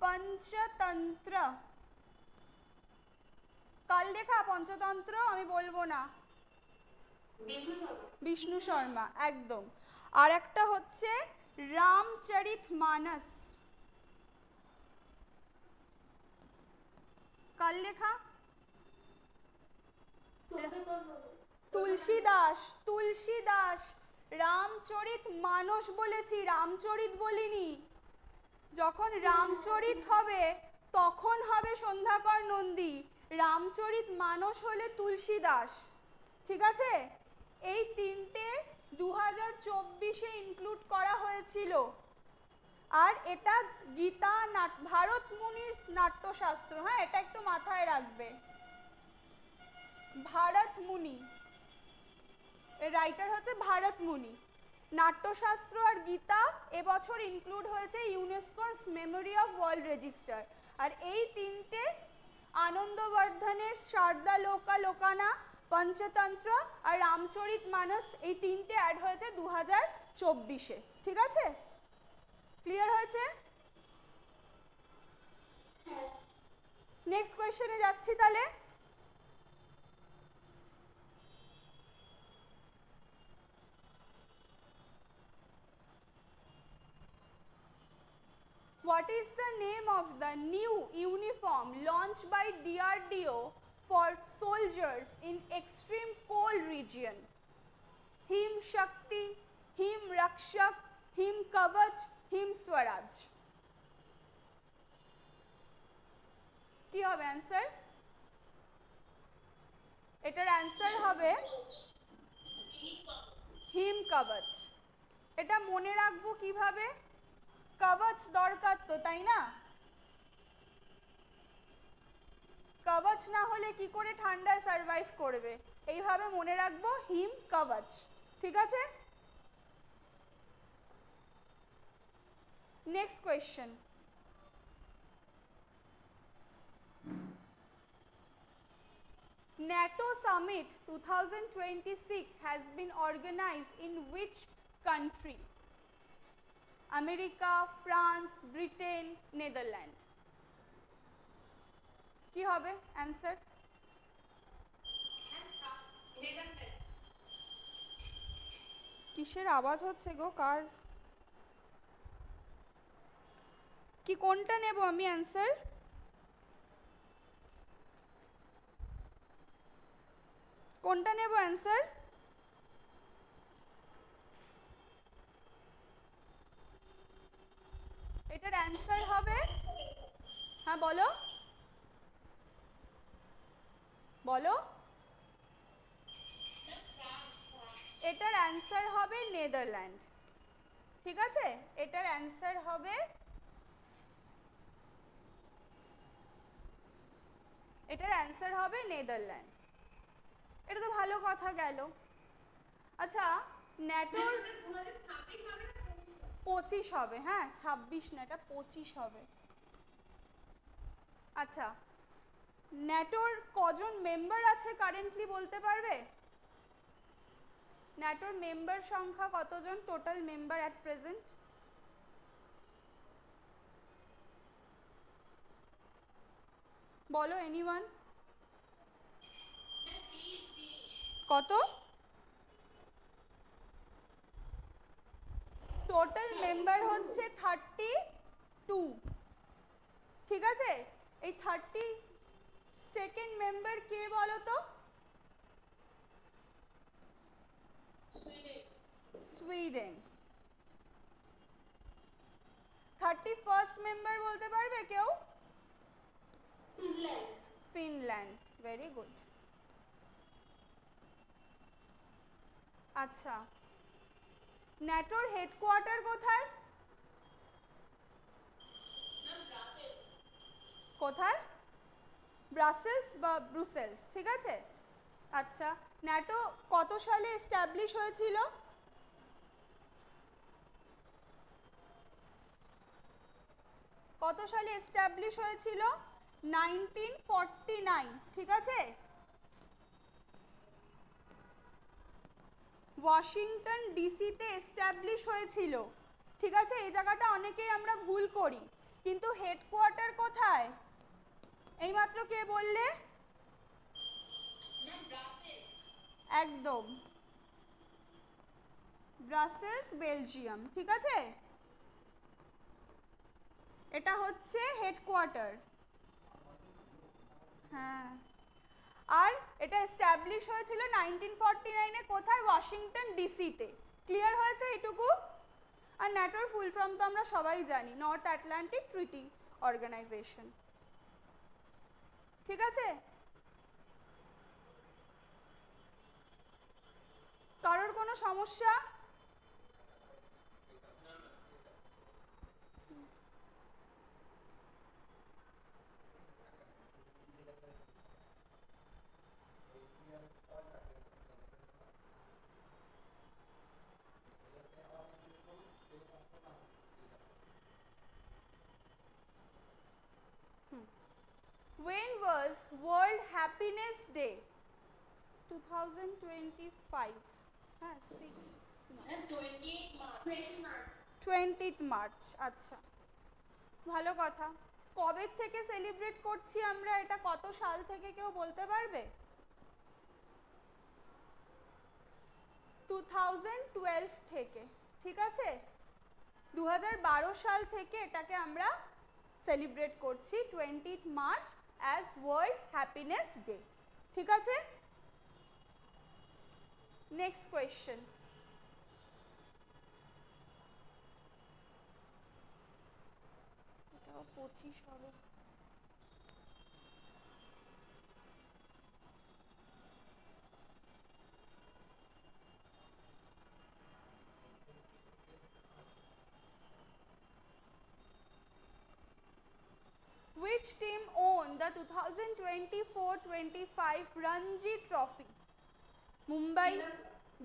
পঞ্চতন্ত্র। কাল লেখা পঞ্চতন্ত্র, আমি বলবো না, বিষ্ণু শর্মা, একদম। আর একটা হচ্ছে রামচরিত মানস, কাল লেখা তুলসীদাস। তুলসীদাস, রামচরিত মানস বলেছি, রামচরিত বলিনি। যখন রামচরিত হবে তখন হবে সন্ধ্যাকর নন্দী, রামচরিত মানস হলে তুলসীদাস। ঠিক আছে, এই তিনটে 2024-এ ইনক্লুড করা হয়েছিল। আর এটা গীতা ভারত মুনির নাট্যশাস্ত্র। হ্যাঁ, এটা একটু মাথায় রাখবে, ভারত মুনি, এর রাইটার হচ্ছে ভারত মুনি। নাট্যশাস্ত্র আর গীতা এবছর ইনক্লুড হয়েছে ইউনেস্কোর মেমোরি অফ ওয়ার্ল্ড রেজিস্টার। আর এই তিনটে আনন্দবর্ধনের শারদালোকা লোকানা, পঞ্চতন্ত্র আর রামচরিত মানস, এই তিনটে অ্যাড হয়েছে 2024-এ। ঠিক আছে, ক্লিয়ার হয়েছে? নেক্সট কোয়েশ্চেনে যাচ্ছি তাহলে। What is the name of the new uniform launched by DRDO for soldiers in extreme cold region? Him Shakti, Him Rakshak, Him Kavach, Him Swaraj. কি হবে অ্যান্সার? এটার অ্যান্সার হবে হিম কবচ। এটা মনে রাখবো কিভাবে? কবচ দরকার তো, তাই না? কবচ না হলে কি করে ঠান্ডায় সারভাইভ করবে? এইভাবে মনে রাখবো হিম কবচ। ঠিক আছে? Next question. NATO Summit 2026 has been organized in which country? America, France, Britain, Netherland. কি হবে অ্যান্সার? কিসের আওয়াজ হচ্ছে গো? কার? কি কোনটা নেব আমি অ্যান্সার? কোনটা নেব অ্যান্সার? এটার অ্যান্সার হবে, হ্যাঁ বলো বলো। এটার অ্যান্সার হবে নেদারল্যান্ড। ঠিক আছে, এটার অ্যান্সার হবে, এটার অ্যান্সার হবে নেদারল্যান্ড। এটা তো ভালো কথা গেল। আচ্ছা, ন্যাটোর 25 হবে, হ্যাঁ 26 না, এটা 25 হবে। আচ্ছা, ন্যাটোর কজন মেম্বার আছে কারেন্টলি বলতে পারবে? ন্যাটোর মেম্বার সংখ্যা কতজন? Total member at present? বলো এনিওয়ান। কত? টোটাল মেম্বার হচ্ছে 32। ঠিক আছে, এই 32nd মেম্বার কে বলো তো? সুইডেন। 31st মেম্বার বলতে পারবে কেউ? ফিনল্যান্ড। Very good. আচ্ছা, ন্যাটোর হেডকোয়ার্টার কোথায়? কোথায়? ব্রাসেলস বা ব্রুসেলস। ঠিক আছে। আচ্ছা, ন্যাটো কত সালে এস্টাবলিশ হয়েছিল? কত সালে এস্টাবলিশ হয়েছিল? 1949। ঠিক আছে। ওয়াশিংটন ডিসিতে এস্টাবলিশ হয়েছিল। ঠিক আছে, এই জায়গাটা অনেকেই আমরা ভুল করি, কিন্তু হেডকোয়ার্টার কোথায়? এইমাত্র কে বললে? একদম, ব্রাসেলস, বেলজিয়াম। ঠিক আছে, এটা হচ্ছে হেডকোয়ার্টার। হ্যাঁ, আর এটা এস্টাবলিশ হয়েছিল 1949-এ। কোথায়? ওয়াশিংটন ডিসিতে। ক্লিয়ার হয়েছে এইটুকু? আর ন্যাটোর ফুল ফর্ম তো আমরা সবাই জানি, নর্থ আটলান্টিক ট্রিটি অর্গানাইজেশন। ঠিক আছে, কারোর কোনো সমস্যা? When was World Happiness Day? 2025। হ্যাঁ 20th মার্চ। আচ্ছা, ভালো কথা। কবে থেকে সেলিব্রেট করছি আমরা এটা? কত সাল থেকে কেউ বলতে পারবে? 2012 থেকে। ঠিক আছে, 2012 সাল থেকে এটাকে আমরা সেলিব্রেট করছি 20th March as world happiness day. ঠিক আছে, নেক্সট কোয়েশ্চেন। এটাও 25 হবে। Which team won the 2024-25 Ranji Trophy? Mumbai,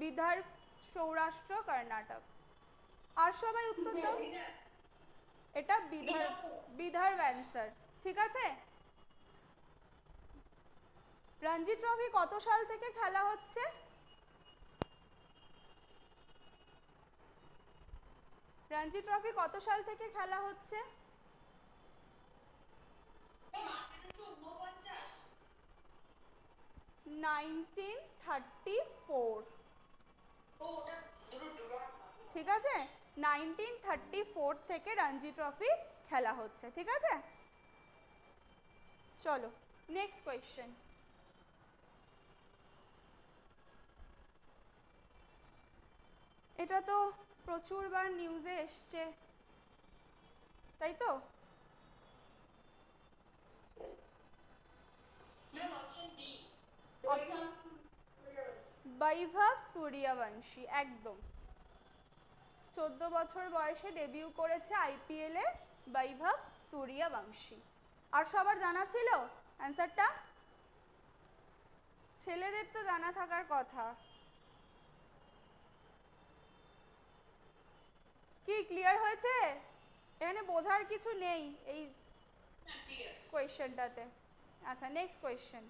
Vidarbha, Saurashtra, Karnataka. আর সবাই উত্তর দাও। এটা বিদর্ভ অ্যান্সার, ঠিক আছে। রঞ্জি ট্রফি কত সাল থেকে খেলা হচ্ছে? রঞ্জি ট্রফি কত সাল থেকে খেলা হচ্ছে? 1934। ঠিক আছে, 1934 থেকে রঞ্জি ট্রফি খেলা হচ্ছে, ঠিক আছে। চলো নেক্সট কোয়েশ্চেন। এটা তো প্রচুরবার নিউজে এসছে, তাই তো? বৈভব সূর্যবংশী, একদম। 14 বছর বয়সে ডেবিউ করেছে আইপিএল এ বৈভব সূর্যবংশী। আর সবার জানা ছিল অ্যান্সারটা? ছেলেদের তো জানা থাকার কথা। কি ক্লিয়ার হয়েছে? এখানে বোঝার কিছু নেই এই কোয়েশ্চেনটাতে। আচ্ছা next question.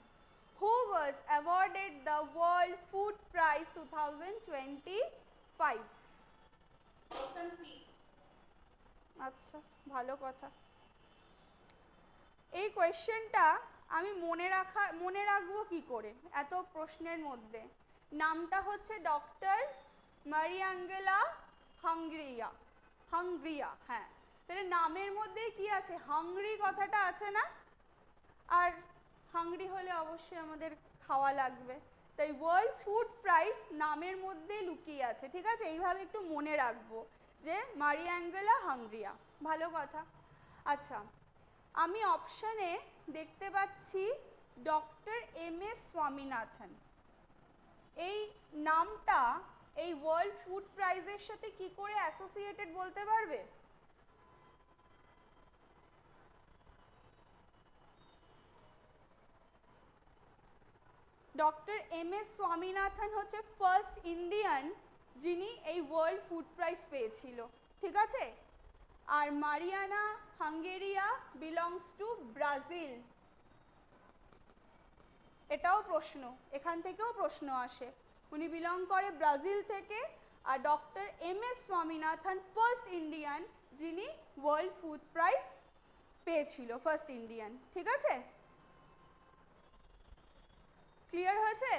Who was awarded the World Food Prize 2025? আচ্ছা ভালো কথা। এই কোয়েশ্চেনটা আমি মনে রাখবো কি করে এত প্রশ্নের মধ্যে? নামটা হচ্ছে ডক্টর মারিয়াঙ্গেলা হাংরিয়া। হ্যাঁ, তাহলে নামের মধ্যে কি আছে? হাংরি কথাটা আছে না? আর হাংরি হলে অবশ্যই আমাদের খাওয়া লাগবে, তাই ওয়ার্ল্ড ফুড প্রাইজ নামের মধ্যেই লুকিয়ে আছে, ঠিক আছে। এইভাবে একটু মনে রাখবো যে মারিয়াঙ্গেলা হাংরিয়া, ভালো কথা। আচ্ছা, আমি অপশানে দেখতে পাচ্ছি ডক্টর এম.এস. স্বামীনাথন। এই নামটা এই ওয়ার্ল্ড ফুড প্রাইজের সাথে কি করে অ্যাসোসিয়েটেড বলতে পারবে? Doctor M S. স্বামীনাথন হচ্ছে ফার্স্ট ইন্ডিয়ান যিনি এই ওয়ার্ল্ড ফুড প্রাইজ পেয়েছিল, ঠিক আছে। আর Mariana Hungria belongs to Brazil. এটাও প্রশ্ন, এখান থেকেও প্রশ্ন আসে। উনি বিলং করে ব্রাজিল থেকে। আর doctor M S. Swaminathan first Indian যিনি ওয়ার্ল্ড ফুড প্রাইজ পেয়েছিল, ফার্স্ট ইন্ডিয়ান, ঠিক আছে। ক্লিয়ার হয়েছে?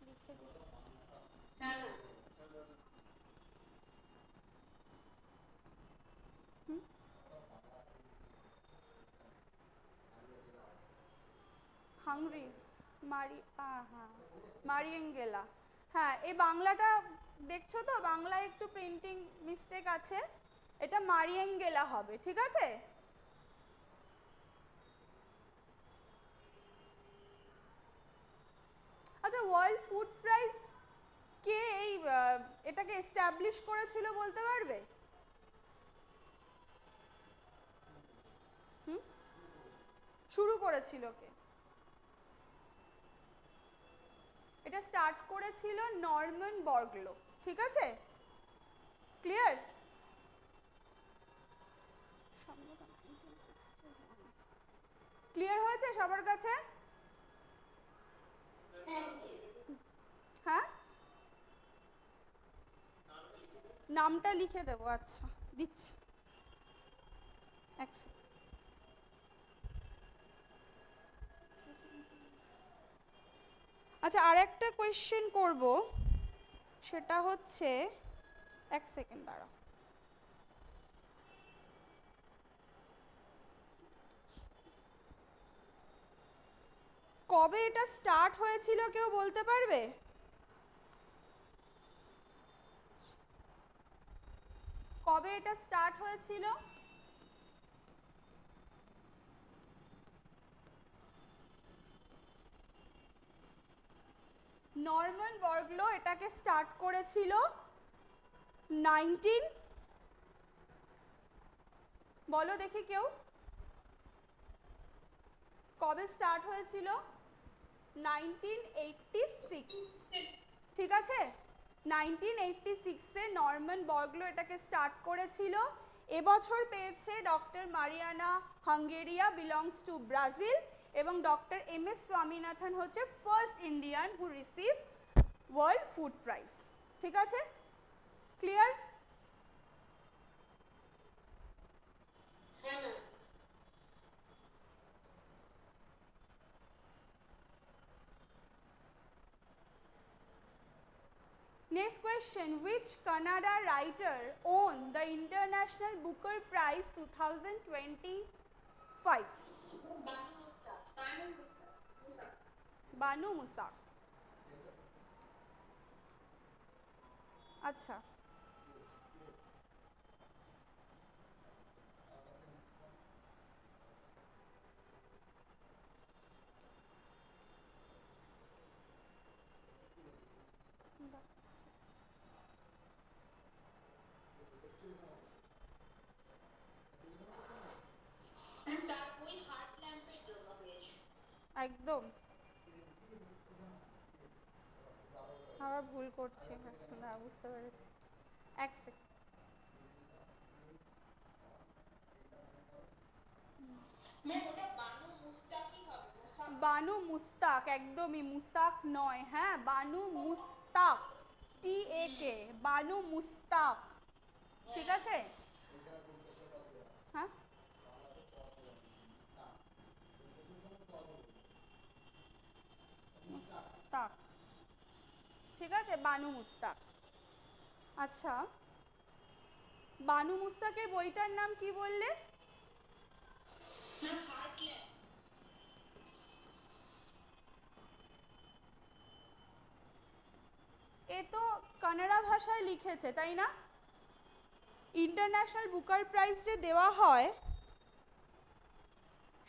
লিখে দিই। Hungria Mariangela. হ্যাঁ, এই বাংলাটা দেখছো তো, বাংলায় একটু প্রিন্টিং মিস্টেক আছে, এটা মারিয়াঙ্গেলা হবে, ঠিক আছে। আচ্ছা, ওয়ার্ল্ড ফুড প্রাইজ কে এটাকে এস্টাবলিশ করেছিল বলতে পারবে? শুরু করেছিল কে? এটা স্টার্ট করেছিল নরম্যান বরগলো, ঠিক আছে। ক্লিয়ার? ক্লিয়ার হয়েছে সবার কাছে? হ্যাঁ, নামটা লিখে দেবো। আচ্ছা দিচ্ছি, আচ্ছা আর একটা কোয়েশ্চেন করব, সেটা হচ্ছে, এক সেকেন্ড দাঁড়াও। কবে এটা স্টার্ট হয়েছিল কেউ বলতে পারবে? কবে এটা স্টার্ট হয়েছিল? নরম্যান বরগলো এটাকে স্টার্ট করেছিল 19, বলো দেখি কেউ। কবে স্টার্ট হয়েছিল? 1986, ঠিক আছে? 1986-এ নরম্যান বরগলো এটাকে স্টার্ট করেছিল। এবছর পেয়েছে doctor Mariana Hungria, belongs to Brazil, এবং ডক্টর এম.এস. স্বামীনাথন হচ্ছে first Indian who receive world food prize. ঠিক আছে, ক্লিয়ার? হ্যাঁ ma'am. Next question, which Kannada writer won the International Booker Prize 2025? Banu Mushtaq. Banu Mushtaq. Banu Mushtaq. আচ্ছা, তার বই হার্ট ল্যাম্পের জন্য হয়েছে। একদম। আবার ভুল করছি, না বুঝতে পেরেছি, এক সেকেন্ড। ম্যাম ওটা বানু মুস্তাকই হবে। মুসাক। বানু মুস্তাক, একদমই মুসাক নয়, হ্যাঁ বানু মুস্তাক, TAK, বানু মুস্তাক, ঠিক আছে? হ্যাঁ, মুস্তাক, ঠিক আছে, বানু মুস্তাক। আচ্ছা, বানু মুস্তাকের বইটার নাম কি বললে? Ma'am heart lamp. এ তো কানাড়া ভাষায় লিখেছে, তাই না? ইন্টারন্যাশনাল বুকার প্রাইজ যে দেওয়া হয়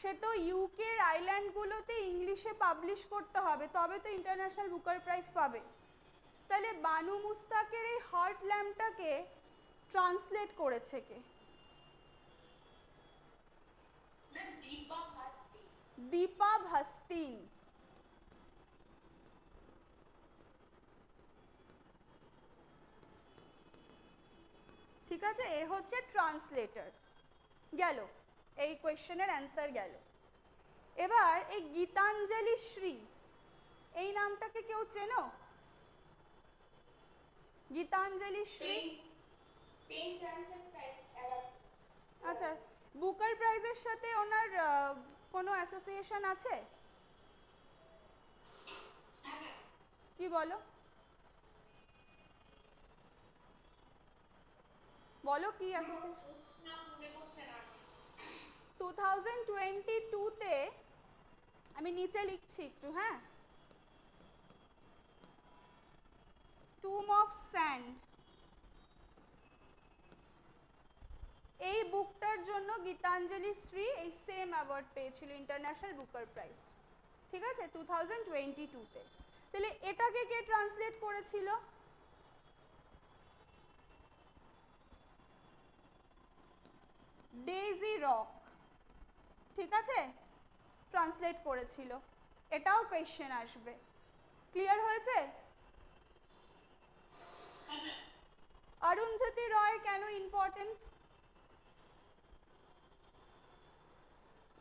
সে তো ইউকের আইল্যান্ডগুলোতে ইংলিশে পাবলিশ করতে হবে, তবে তো ইন্টারন্যাশনাল বুকার প্রাইজ পাবে। তাহলে বানু মুস্তাকের এই হার্ট ল্যাম্পটাকে ট্রান্সলেট করেছে কে? ম্যাম দীপা ভাস্তি। দীপা ভাস্তিন। ঠিক আছে, এ হচ্ছে ট্রান্সলেটর। গেল, এই কোয়েশ্চেনের অ্যান্সার গেল। এবার এই গীতাঞ্জলি শ্রী, এই নামটাকে কেউ চেনো? Geetanjali Shree. PEN translate prize. আচ্ছা, বুকার প্রাইজের সাথে ওনার কোনো অ্যাসোসিয়েশন আছে? হ্যাঁ ম্যাম। কি বলো, বলো কি অ্যাসোসিয়েশন? নাম মনে পড়ছে না। 2022-তে আমি নিচে লিখছি একটু, হ্যাঁ, টুম অফ স্যান্ড, এই বুকটার জন্য গীতাঞ্জলি শ্রী এই সেম অ্যাওয়ার্ড পেয়েছিল, ইন্টারন্যাশনাল বুকার প্রাইজ। ঠিক আছে, 2022-তে। তাহলে এটাকে কে ট্রান্সলেট করেছিল? ডেইজি রক, ঠিক আছে, ট্রান্সলেট করেছিল। এটাও কোয়েশ্চেন আসবে। ক্লিয়ার হয়েছে? অরুন্ধতী রয় কেন ইম্পর্টেন্ট?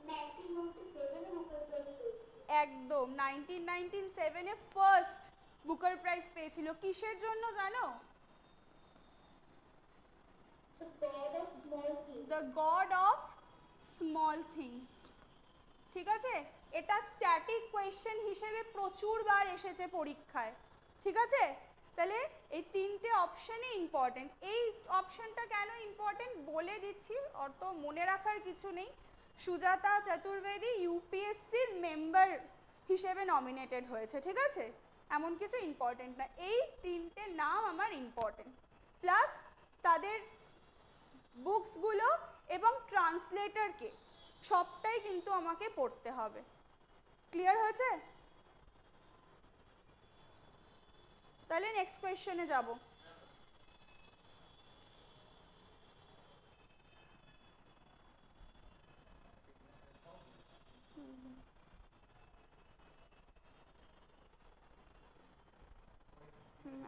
1997 বুকার প্রাইজ পেয়েছে। একদম, 1997-এ ফার্স্ট বুকার প্রাইজ পেয়েছিল। কিসের জন্য জানো? The god of small things. ঠিক আছে, এটা স্ট্যাটিক কোয়েশ্চেন হিসেবে প্রচুর বার এসেছে পরীক্ষায়। ঠিক আছে, তাহলে এই তিনটে অপশনই ইম্পর্টেন্ট। এই অপশনটা কেন ইম্পর্টেন্ট বলে দিচ্ছি, অত মনে রাখার কিছু নেই। সুজাতা চতুর্বেদী ইউপিএসসির মেম্বার হিসেবে নমিনেটেড হয়েছে, ঠিক আছে, এমন কিছু ইম্পর্টেন্ট না। এই তিনটে নাম আমার ইম্পর্টেন্ট, প্লাস তাদের বুকসগুলো এবং ট্রান্সলেটরকে, সবটাই কিন্তু আমাকে পড়তে হবে। ক্লিয়ার হয়েছে? তাহলে নেক্সট কোয়েশ্চেনে যাব।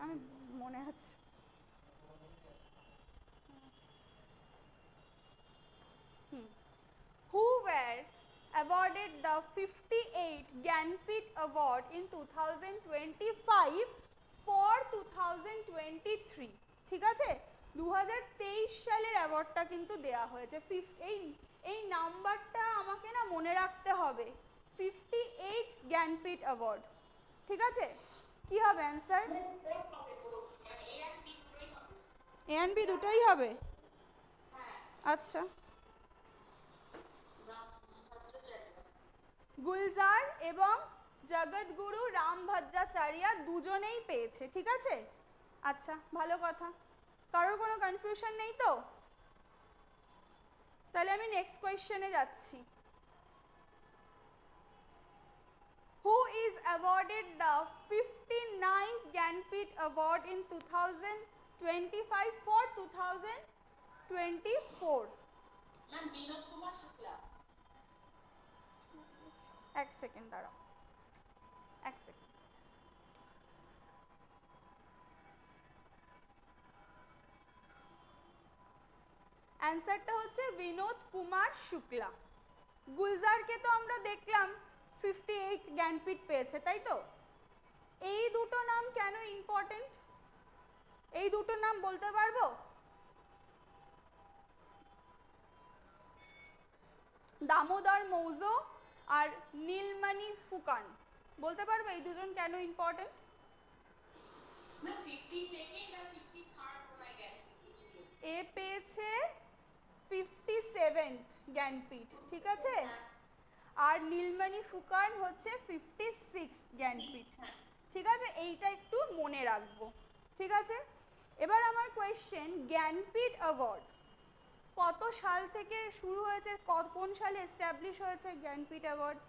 আমি মনে আছে। Who were awarded the 58 Gyanpith Award in 2025 for 2023? ঠিক আছে, 2023 সালের অ্যাওয়ার্ডটা কিন্তু দেয়া হয়েছে। এই নাম্বারটা আমাকে না মনে রাখতে হবে, 58 জ্ঞানপীঠ অ্যাওয়ার্ড। ঠিক আছে, কি হবে অ্যান্সার? এ অ্যান্ড বি দুটোই হবে। আচ্ছা, গুলজার এবং জগৎগুরু রামভদ্রাচার্য দুজনেই পেয়েছে। ঠিক আছে, আচ্ছা ভালো কথা, কারোর কোনো কনফিউশন নেই তো? তাহলে আমি নেক্সট কোয়েশ্চেনে যাচ্ছি। Who is awarded the 59th Gyanpith Award in 2025 for 2024? Ma'am Vinod Kumar Shukla. এক সেকেন্ড দাঁড়াও, এক সেকেন্ড। অ্যান্সারটা হচ্ছে বিনোদ কুমার শুক্লা। গুলজারকে তো আমরা দেখলাম 58 জ্ঞানপীঠ পেয়েছে, তাই তো? এই দুটো নাম কেন ইম্পর্টেন্ট, এই দুটো নাম বলতে পারবো? দামোদর মৌজো আর নীলমণি ফুকন, বলতে পারবো এই দুজন কেন ইম্পর্টেন্ট? ম্যাম 52nd আর 53rd কোনায় জ্ঞানপীঠ এ পেয়েছে 57th জ্ঞানপীঠ, ঠিক আছে, আর নীলমণি ফুকন হচ্ছে 56 জ্ঞানপীঠ। ঠিক আছে, এইটা একটু মনে রাখবো। ঠিক আছে, এবার আমার কোয়েশ্চেন, জ্ঞানপীঠ অ্যাওয়ার্ড কত সাল থেকে শুরু হয়েছে, কোন সালে এস্টাবলিশ হয়েছে জ্ঞানপীঠ অ্যাওয়ার্ড,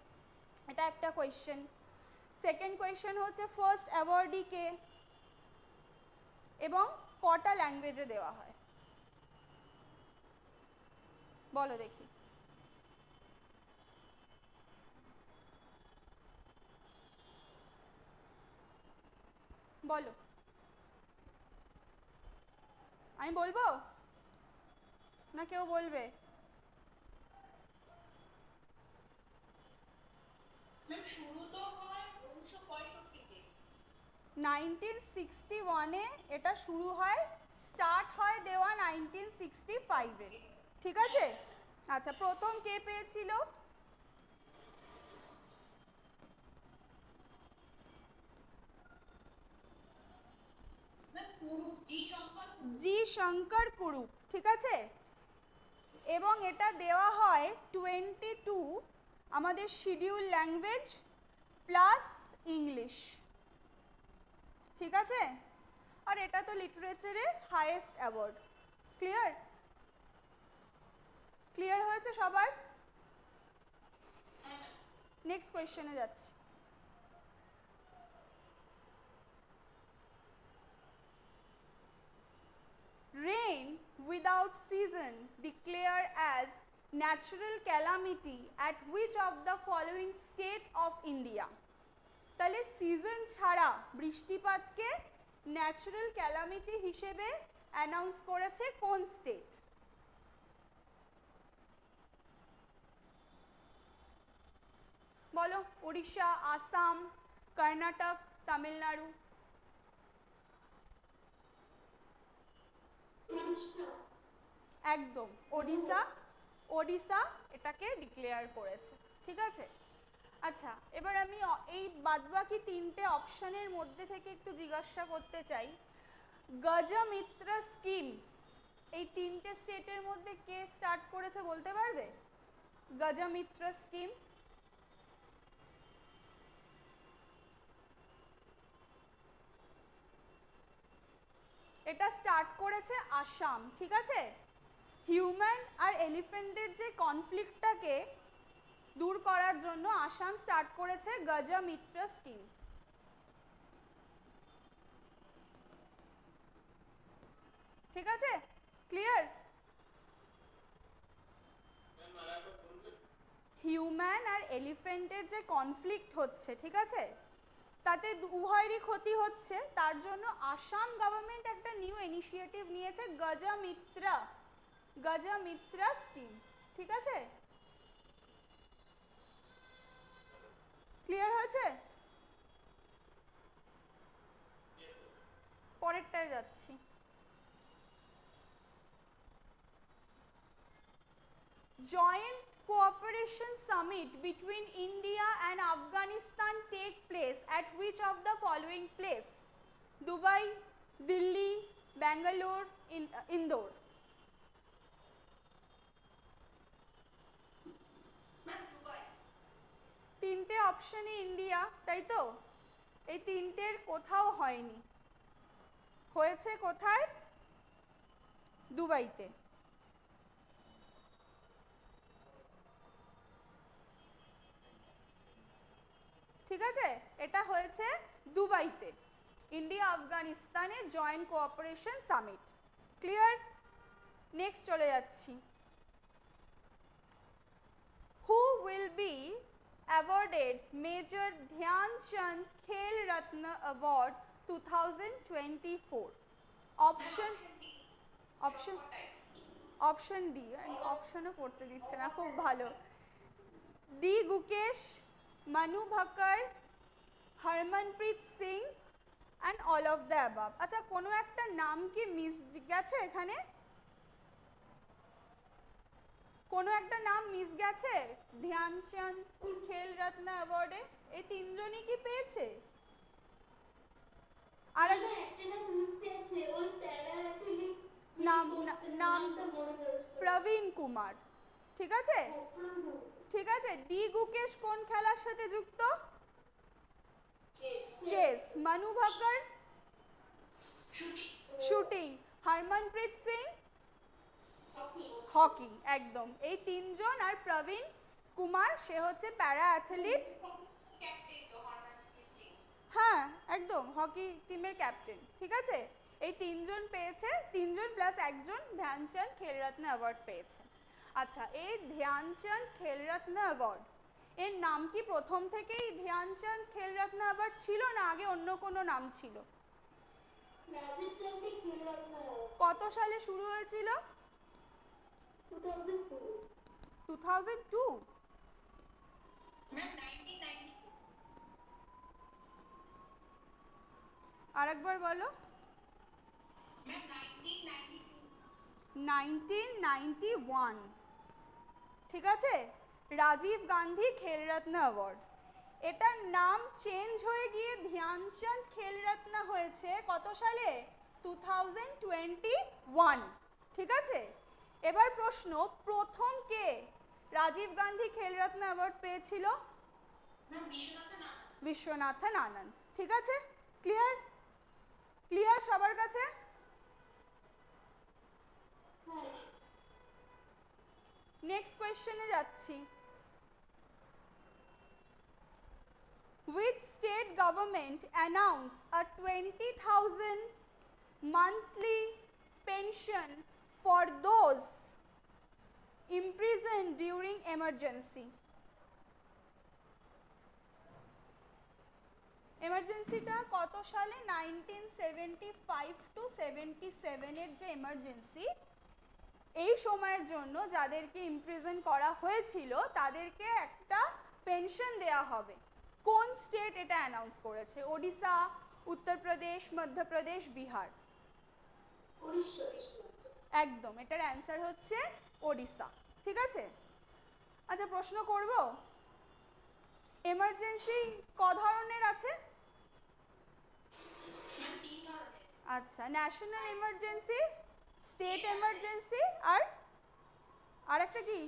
এটা একটা কোয়েশ্চেন। সেকেন্ড কোয়েশ্চেন হচ্ছে ফার্স্ট অ্যাওয়ার্ডি কে এবং কটা ল্যাঙ্গুয়েজে দেওয়া হয়, বলো দেখি। বলো, আমি বলবো না কেউ বলবে? ম্যাম শুরু তো হয় 1965 তে, 1961-এ এটা শুরু হয়, স্টার্ট হয় দেওয়া 1965-এ। ঠিক আছে, আচ্ছা প্রথম কে পেয়েছিল? ম্যাম কুরুপ, জি শঙ্কর কুরুপ। ঠিক আছে, এবং এটা দেওয়া হয় 22 আমাদের শিডিউল ল্যাঙ্গুয়েজ প্লাস ইংলিশ। ঠিক আছে, আর এটা তো লিটারেচারে হাইয়েস্ট অ্যাওয়ার্ড। ক্লিয়ার? ক্লিয়ার হয়েছে সবার? নেক্সট কোয়েশ্চেনে যাচ্ছি। Rain without season declared as natural calamity at which of the following state of India? তাহলে সিজন ছাড়া বৃষ্টিপাতকে ন্যাচারাল ক্যালামিটি হিসেবে অ্যানাউন্স করেছে কোন স্টেট? বলো, ওড়িশা, আসাম, কর্ণাটক, তামিলনাড়ু? একদম ওড়িশা, ওড়িশা এটাকে ডিক্লেয়ার করেছে। ঠিক আছে, আচ্ছা এবার আমি এই বাদবাকি তিনটে অপশনের মধ্যে থেকে একটু জিজ্ঞাসা করতে চাই, গজমিত্র স্কিম এই তিনটে স্টেটের মধ্যে কে স্টার্ট করেছে বলতে পারবে? গজমিত্র স্কিম এটা স্টার্ট করেছে আসাম। ঠিক আছে, হিউম্যান আর এলিফ্যান্টের যে কনফ্লিক্টটাকে দূর করার জন্য আসাম স্টার্ট করেছে গজমিত্র স্কিম। ঠিক আছে, ক্লিয়ার? হিউম্যান আর এলিফ্যান্টের যে কনফ্লিক্ট হচ্ছে, ঠিক আছে, তাতে উভয়েরই ক্ষতি হচ্ছে, তার জন্য আসাম গভর্নমেন্ট একটা নিউ ইনিশিয়েটিভ নিয়েছে, গজমিত্রা স্কিম। ঠিক আছে, ক্লিয়ার হয়েছে? পরেরটায় যাচ্ছি। Joint cooperation summit between India and Afghanistan take place at which of the following place? Dubai, Delhi, Bangalore, Indore. Ma'am Dubai. তিনটে অপশনে ইন্ডিয়া, তাই তো? এই তিনটের কোথাও হয়নি, হয়েছে কোথায়? দুবাইতে। ঠিক আছে, এটা হয়েছে দুবাইতে, ইন্ডিয়া আফগানিস্তানের joint cooperation summit. Clear? Next চলে যাচ্ছি। Who will be awarded Major Dhyanchand Khel Ratna Award 2024? Option option D, অপশনও পড়তে দিচ্ছে না, খুব ভালো। D Gukesh, Manu Bhaker, Harmanpreet Singh and all of the above. আচ্ছা, কোনো একটা নাম কি মিস গেছে এখানে? কোনো একটা নাম মিস গেছে ধ্যানচাঁদ খেল রত্ন অ্যাওয়ার্ডে? এই তিনজনই কি পেয়েছে? আর নাম প্রবীণ কুমার। ঠিক আছে, ঠিক আছে। ডি গুকেশ কোন খেলার সাথে যুক্ত? চেস। মানু ভাকার শুটিং, হরমনপ্রীত সিং হকি। একদম, এই তিনজন। আর প্রবীণ কুমার, সে হচ্ছে প্যারা অ্যাথলিট। হ্যাঁ একদম, হকি টিমের ক্যাপ্টেন। ঠিক আছে, এই তিনজন পেয়েছে, তিনজন প্লাস একজন ধ্যানচাঁদ খেলরত্ন অ্যাওয়ার্ড পেয়েছে। আচ্ছা, এই ধ্যানচাঁদ খেলরত্ন অ্যাওয়ার্ড এর নাম কি প্রথম থেকেই ধ্যানচাঁদ খেলরত্ন অ্যাওয়ার্ড ছিল, না আগে অন্য কোনো নাম ছিল? কত সালে শুরু হয়েছিল? 2002? আরেকবার বলো। 1991। ঠিক আছে, রাজীব গান্ধী খেলরত্ন অ্যাওয়ার্ড। এটার নাম চেঞ্জ হয়ে গিয়ে ধ্যানচাঁদ খেলরত্ন হয়েছে কত সালে? 2021। ঠিক আছে, এবার প্রশ্ন, প্রথম কে রাজীব গান্ধী খেলরত্ন অ্যাওয়ার্ড পেয়েছিল? বিশ্বনাথন আনন্দ। ঠিক আছে, ক্লিয়ার? ক্লিয়ার সবার কাছে? নেক্সট কোয়েশ্চেনে যাচ্ছি। Which state government announced a 20,000 monthly pension for those imprisoned during emergency? এমার্জেন্সিটা কত সালে? 1975 to 77 এর যে এমার্জেন্সি, এই সময়ের জন্য যাদেরকে ইমপ্রিজন করা হয়েছিল তাদেরকে একটা পেনশন দেয়া হবে। কোন স্টেট এটা অ্যানাউন্স করেছে? ওড়িশা, উত্তরপ্রদেশ, মধ্যপ্রদেশ, বিহার? একদম, এটার অ্যান্সার হচ্ছে ওড়িশা। ঠিক আছে, আচ্ছা প্রশ্ন করব, এমার্জেন্সি ক ধরনের আছে? আচ্ছা, ন্যাশনাল এমার্জেন্সি, স্টেট এমার্জেন্সি, আর একটা কি?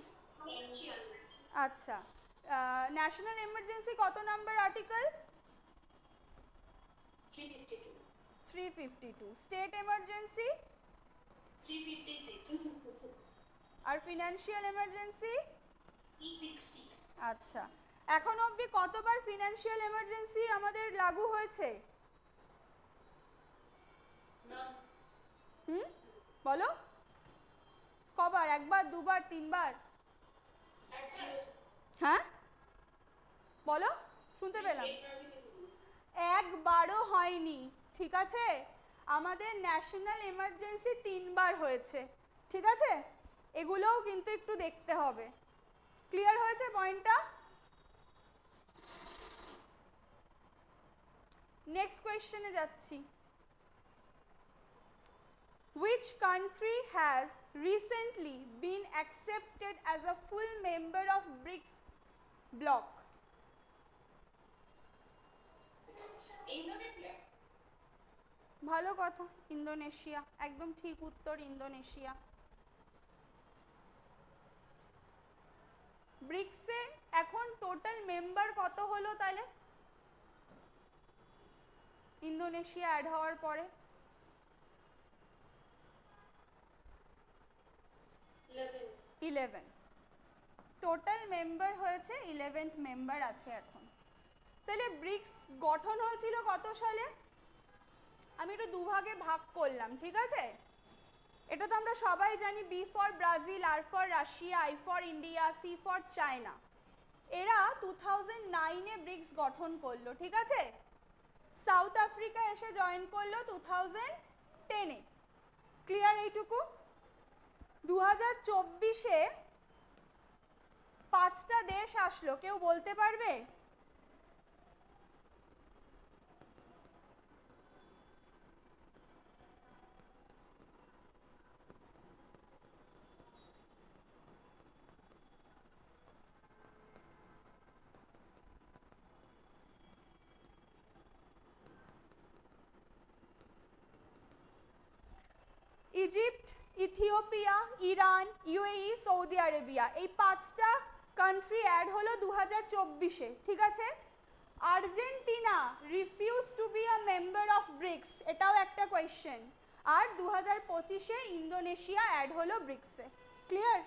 আচ্ছা, ন্যাশনাল এমার্জেন্সি কত নাম্বার আর্টিকেল? 352। State emergency? 356। আর ফিনান্সিয়াল এমার্জেন্সি? 360। আচ্ছা, এখন অবধি কতবার ফিনান্সিয়াল এমার্জেন্সি আমাদের লাগু হয়েছে? বলো, কবার? একবার, দুবার, তিনবার? হ্যাঁ বলো, শুনতে পেলাম। একবারও হয়নি, ঠিক আছে? আমাদের ন্যাশনাল এমার্জেন্সি 3 বার হয়েছে, ঠিক আছে? এগুলোও কিন্তু একটু দেখতে হবে। ক্লিয়ার হয়েছে পয়েন্টটা? নেক্সট কোয়েশ্চেনে যাচ্ছি। Which country has recently been accepted as a full member of BRICS bloc? Indonesia. ভালো কথা, ইন্দোনেশিয়া, একদম ঠিক উত্তর, ইন্দোনেশিয়া। ব্রিক্সে এখন টোটাল মেম্বার কত হলো তাহলে ইন্দোনেশিয়া অ্যাড হওয়ার পরে? 11 টোটাল মেম্বার হয়েছে, 11th মেম্বার আছে এখন। তাহলে ব্রিক্স গঠন হয়েছিল কত সালে? আমি একটু দুভাগে ভাগ করলাম, ঠিক আছে? এটা তো আমরা সবাই জানি, B for Brazil, R for Russia, I for India, C for China. এরা 2009-এ ব্রিক্স গঠন করলো, ঠিক আছে? সাউথ আফ্রিকা এসে জয়েন করলো 2010-এ। ক্লিয়ার এইটুকু? 2024-এ 5টা দেশ আসলো, কেউ বলতে পারবে? Egypt, Ethiopia, Iran, UAE, Saudi Arabia, এই 5টা কান্ট্রি অ্যাড হলো 2024-এ, ঠিক আছে? Argentina refuse to be a member of BRICS, এটাও একটা কোয়েশ্চেন। আর 2025-এ ইন্দোনেশিয়া অ্যাড হলো ব্রিক্সে। ক্লিয়ার?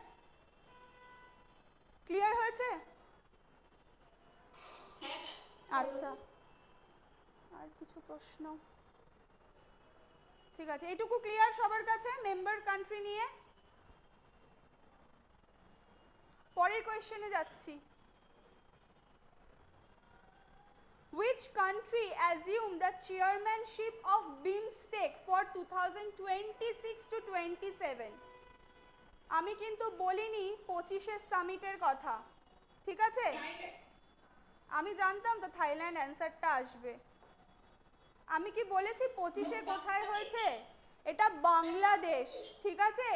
ক্লিয়ার হয়েছে? আচ্ছা, আর কিছু প্রশ্ন? ঠিক আছে, এইটুকু ক্লিয়ার সবার কাছে মেম্বার কান্ট্রি নিয়ে? পরের কোয়েশ্চেনে যাচ্ছি। Which country assumed the chairmanship of BIMSTEC for 2026 to 27? আমি কিন্তু বলিনি 25-এর সামিটের কথা, ঠিক আছে? আমি জানতাম তো থাইল্যান্ড অ্যান্সারটা আসবে। আমি কি বলেছি 25-এ কোথায় হয়েছে? এটা বাংলাদেশ, ঠিক আছে?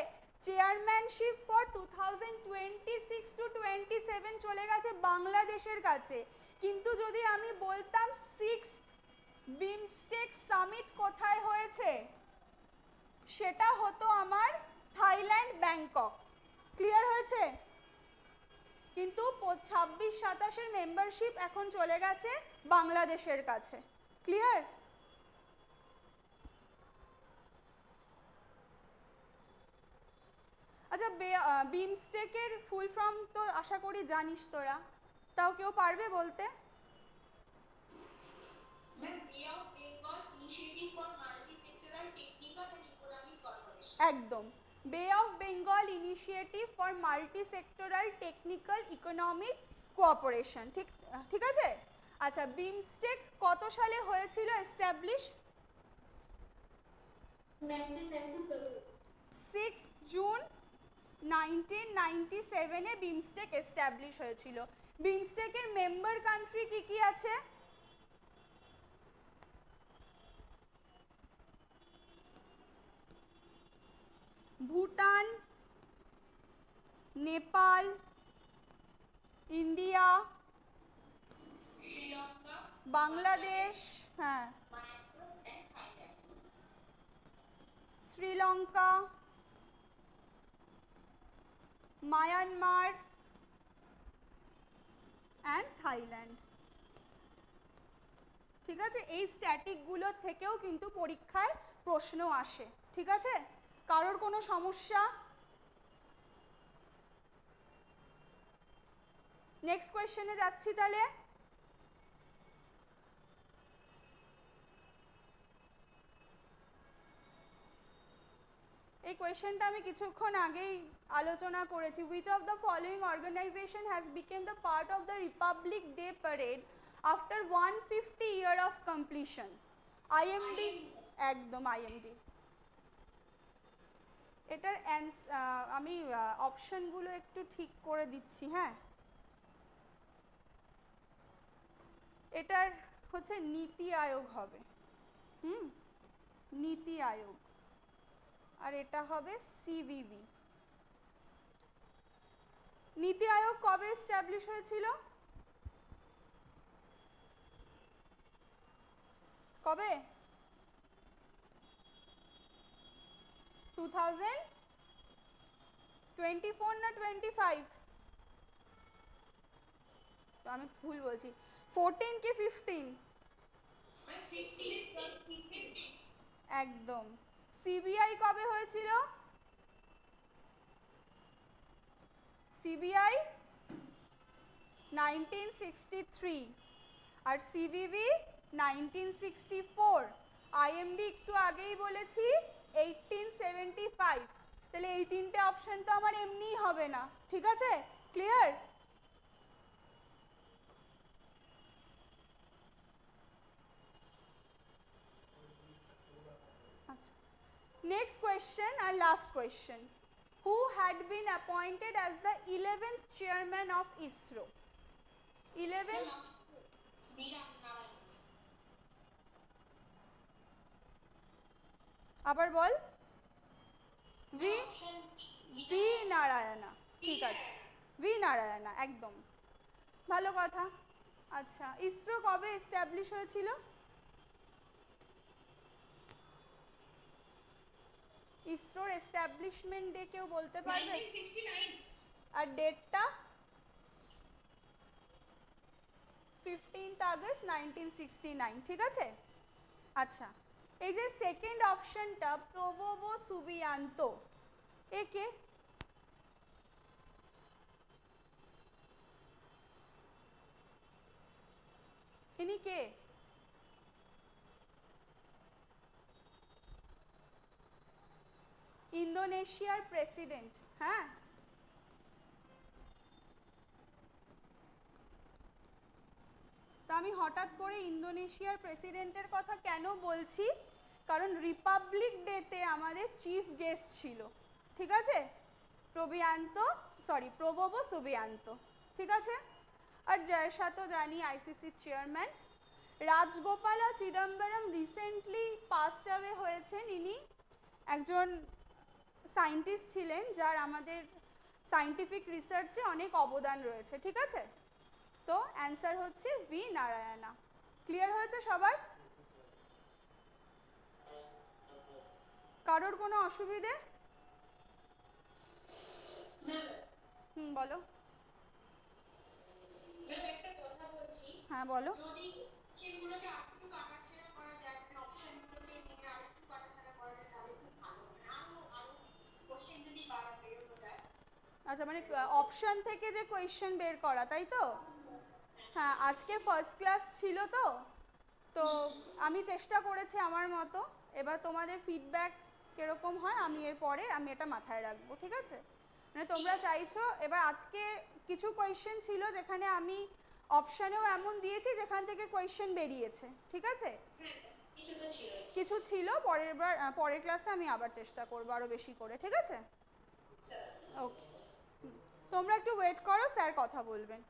চেয়ারম্যানশিপ ফর 2026 টু 27 চলে গেছে বাংলাদেশের কাছে। কিন্তু যদি আমি বলতাম 6th বিমস্টেক সামিট কোথায় হয়েছে, সেটা হতো আমার থাইল্যান্ড, ব্যাংকক। ক্লিয়ার হয়েছে? কিন্তু 26-27-এর মেম্বারশিপ এখন চলে গেছে বাংলাদেশের কাছে। ক্লিয়ার? আচ্ছা, বিমস্টেকের ফুল ফর্ম তো আশা করি জানিস তোরা, তাও কেউ পারবে বলতে? একদম, বে of Bengal initiative for multi sectoral technical economic cooperation, ঠিক ঠিক আছে? আচ্ছা, বিমস্টেক কত সালে হয়েছিল এস্টাবলিশ? 6 জুন 1997-এ বিমস্টেক এস্টাবলিশ হয়েছিল। বিমস্টেকের মেম্বার কান্ট্রি কি কি আছে? ভুটান, নেপাল, ইন্ডিয়া, শ্রীলঙ্কা, বাংলাদেশ, হ্যাঁ, শ্রীলঙ্কা, মায়ানমার অ্যান্ড থাইল্যান্ড, ঠিক আছে? এই স্ট্যাটিকগুলোর থেকেও কিন্তু পরীক্ষায় প্রশ্ন আসে, ঠিক আছে? কারোর কোনো সমস্যা? নেক্সট কোয়েশ্চেনে যাচ্ছি তাহলে। এই কোয়েশ্চেনটা আমি কিছুক্ষণ আগেই আলোচনা করেছি। Which of the following organization has become the part of the Republic Day parade after 150 year of completion. IMD, একদম আইএমডি। এটার আমি অপশনগুলো একটু ঠিক করে দিচ্ছি, হ্যাঁ। এটার হচ্ছে নীতি আয়োগ হবে, নীতি আয়োগ। আর এটা হবে সিভিবি। নীতি আয়োগ কবে এস্টাবলিশ হয়েছিল? কবে? 2024 না 25? তো আমি ভুল বলছি, 14 কি 15? একদম। সিবিআই কবে হয়েছিল? সিবিআই 1963 আর সিভিভি 1964। আইএমডি একটু আগেই বলেছি 1875। তাহলে এই তিনটে অপশন তো আমার এমনিই হবে না, ঠিক আছে? ক্লিয়ার? আচ্ছা, নেক্সট কোয়েশ্চেন আর last question. Who had been appointed as the 11th chairman of ISRO? 11th? আবার বল। ভি নারায়ণা, ঠিক আছে, ভি নারায়ণা, একদম ভালো কথা। আচ্ছা, ইসরো কবে এস্টাবলিশ হয়েছিল? ইসরোর এস্টাবলিশমেন্ট ডে কেউ বলতে পারবে? 1969। আর ডেটটা? 15th আগস্ট 1969, ঠিক আছে। আচ্ছা, এই যে সেকেন্ড অপশনটা প্রবোবো সুবিয়ান্তো, এ কে? ইনি কে? ইন্দোনেশিয়ার প্রেসিডেন্ট, হ্যাঁ। তা আমি হঠাৎ করে ইন্দোনেশিয়ার প্রেসিডেন্টের কথা কেন বলছি? কারণ রিপাবলিক ডেতে আমাদের চিফ গেস্ট ছিল, ঠিক আছে, প্রবোবো সুবিয়ান্তো, ঠিক আছে। আর জয়শা তো জানি আইসিসির chairman. রাজগোপালা Chidambaram recently passed away হয়েছেন। ইনি একজন সায়েন্টিস্ট ছিলেন যার আমাদের সায়েন্টিফিক রিসার্চে অনেক অবদান রয়েছে, ঠিক আছে। তো অ্যান্সার হচ্ছে ভি নারায়ণা। ক্লিয়ার হয়েছে সবার? কারোর কোনো অসুবিধে? বলো। একটা কথা বলছি, হ্যাঁ বলো। যদি সেগুলোকে আরেকটু কাটাছেঁড়া করা যায়, অপশনগুলোকে নিয়ে আরেকটু কাটাছেঁড়া করা যায় তাহলে খুব ভালো হবে। আরো কোশ্চেন যদি বেরোনো যায়। আচ্ছা, মানে অপশন থেকে যে কোয়েশ্চেন বের করা, তাই তো? হ্যাঁ, আজকে ফার্স্ট ক্লাস ছিল তো তো আমি চেষ্টা করেছি আমার মতো। এবার তোমাদের ফিডব্যাক কিরকম হয় আমি আমি এটা মাথায় রাখবো, ঠিক আছে। মানে তোমরা চাইছো, এবার আজকে কিছু কোয়েশ্চেন ছিল যেখানে আমি অপশানেও এমন দিয়েছি যেখান থেকে কোয়েশ্চেন বেরিয়েছে, ঠিক আছে। কিছু ছিল, পরের ক্লাসে আমি আবার চেষ্টা করবো আরো বেশি করে, ঠিক আছে। ওকে, তোমরা একটু ওয়েট করো, স্যার কথা বলবেন।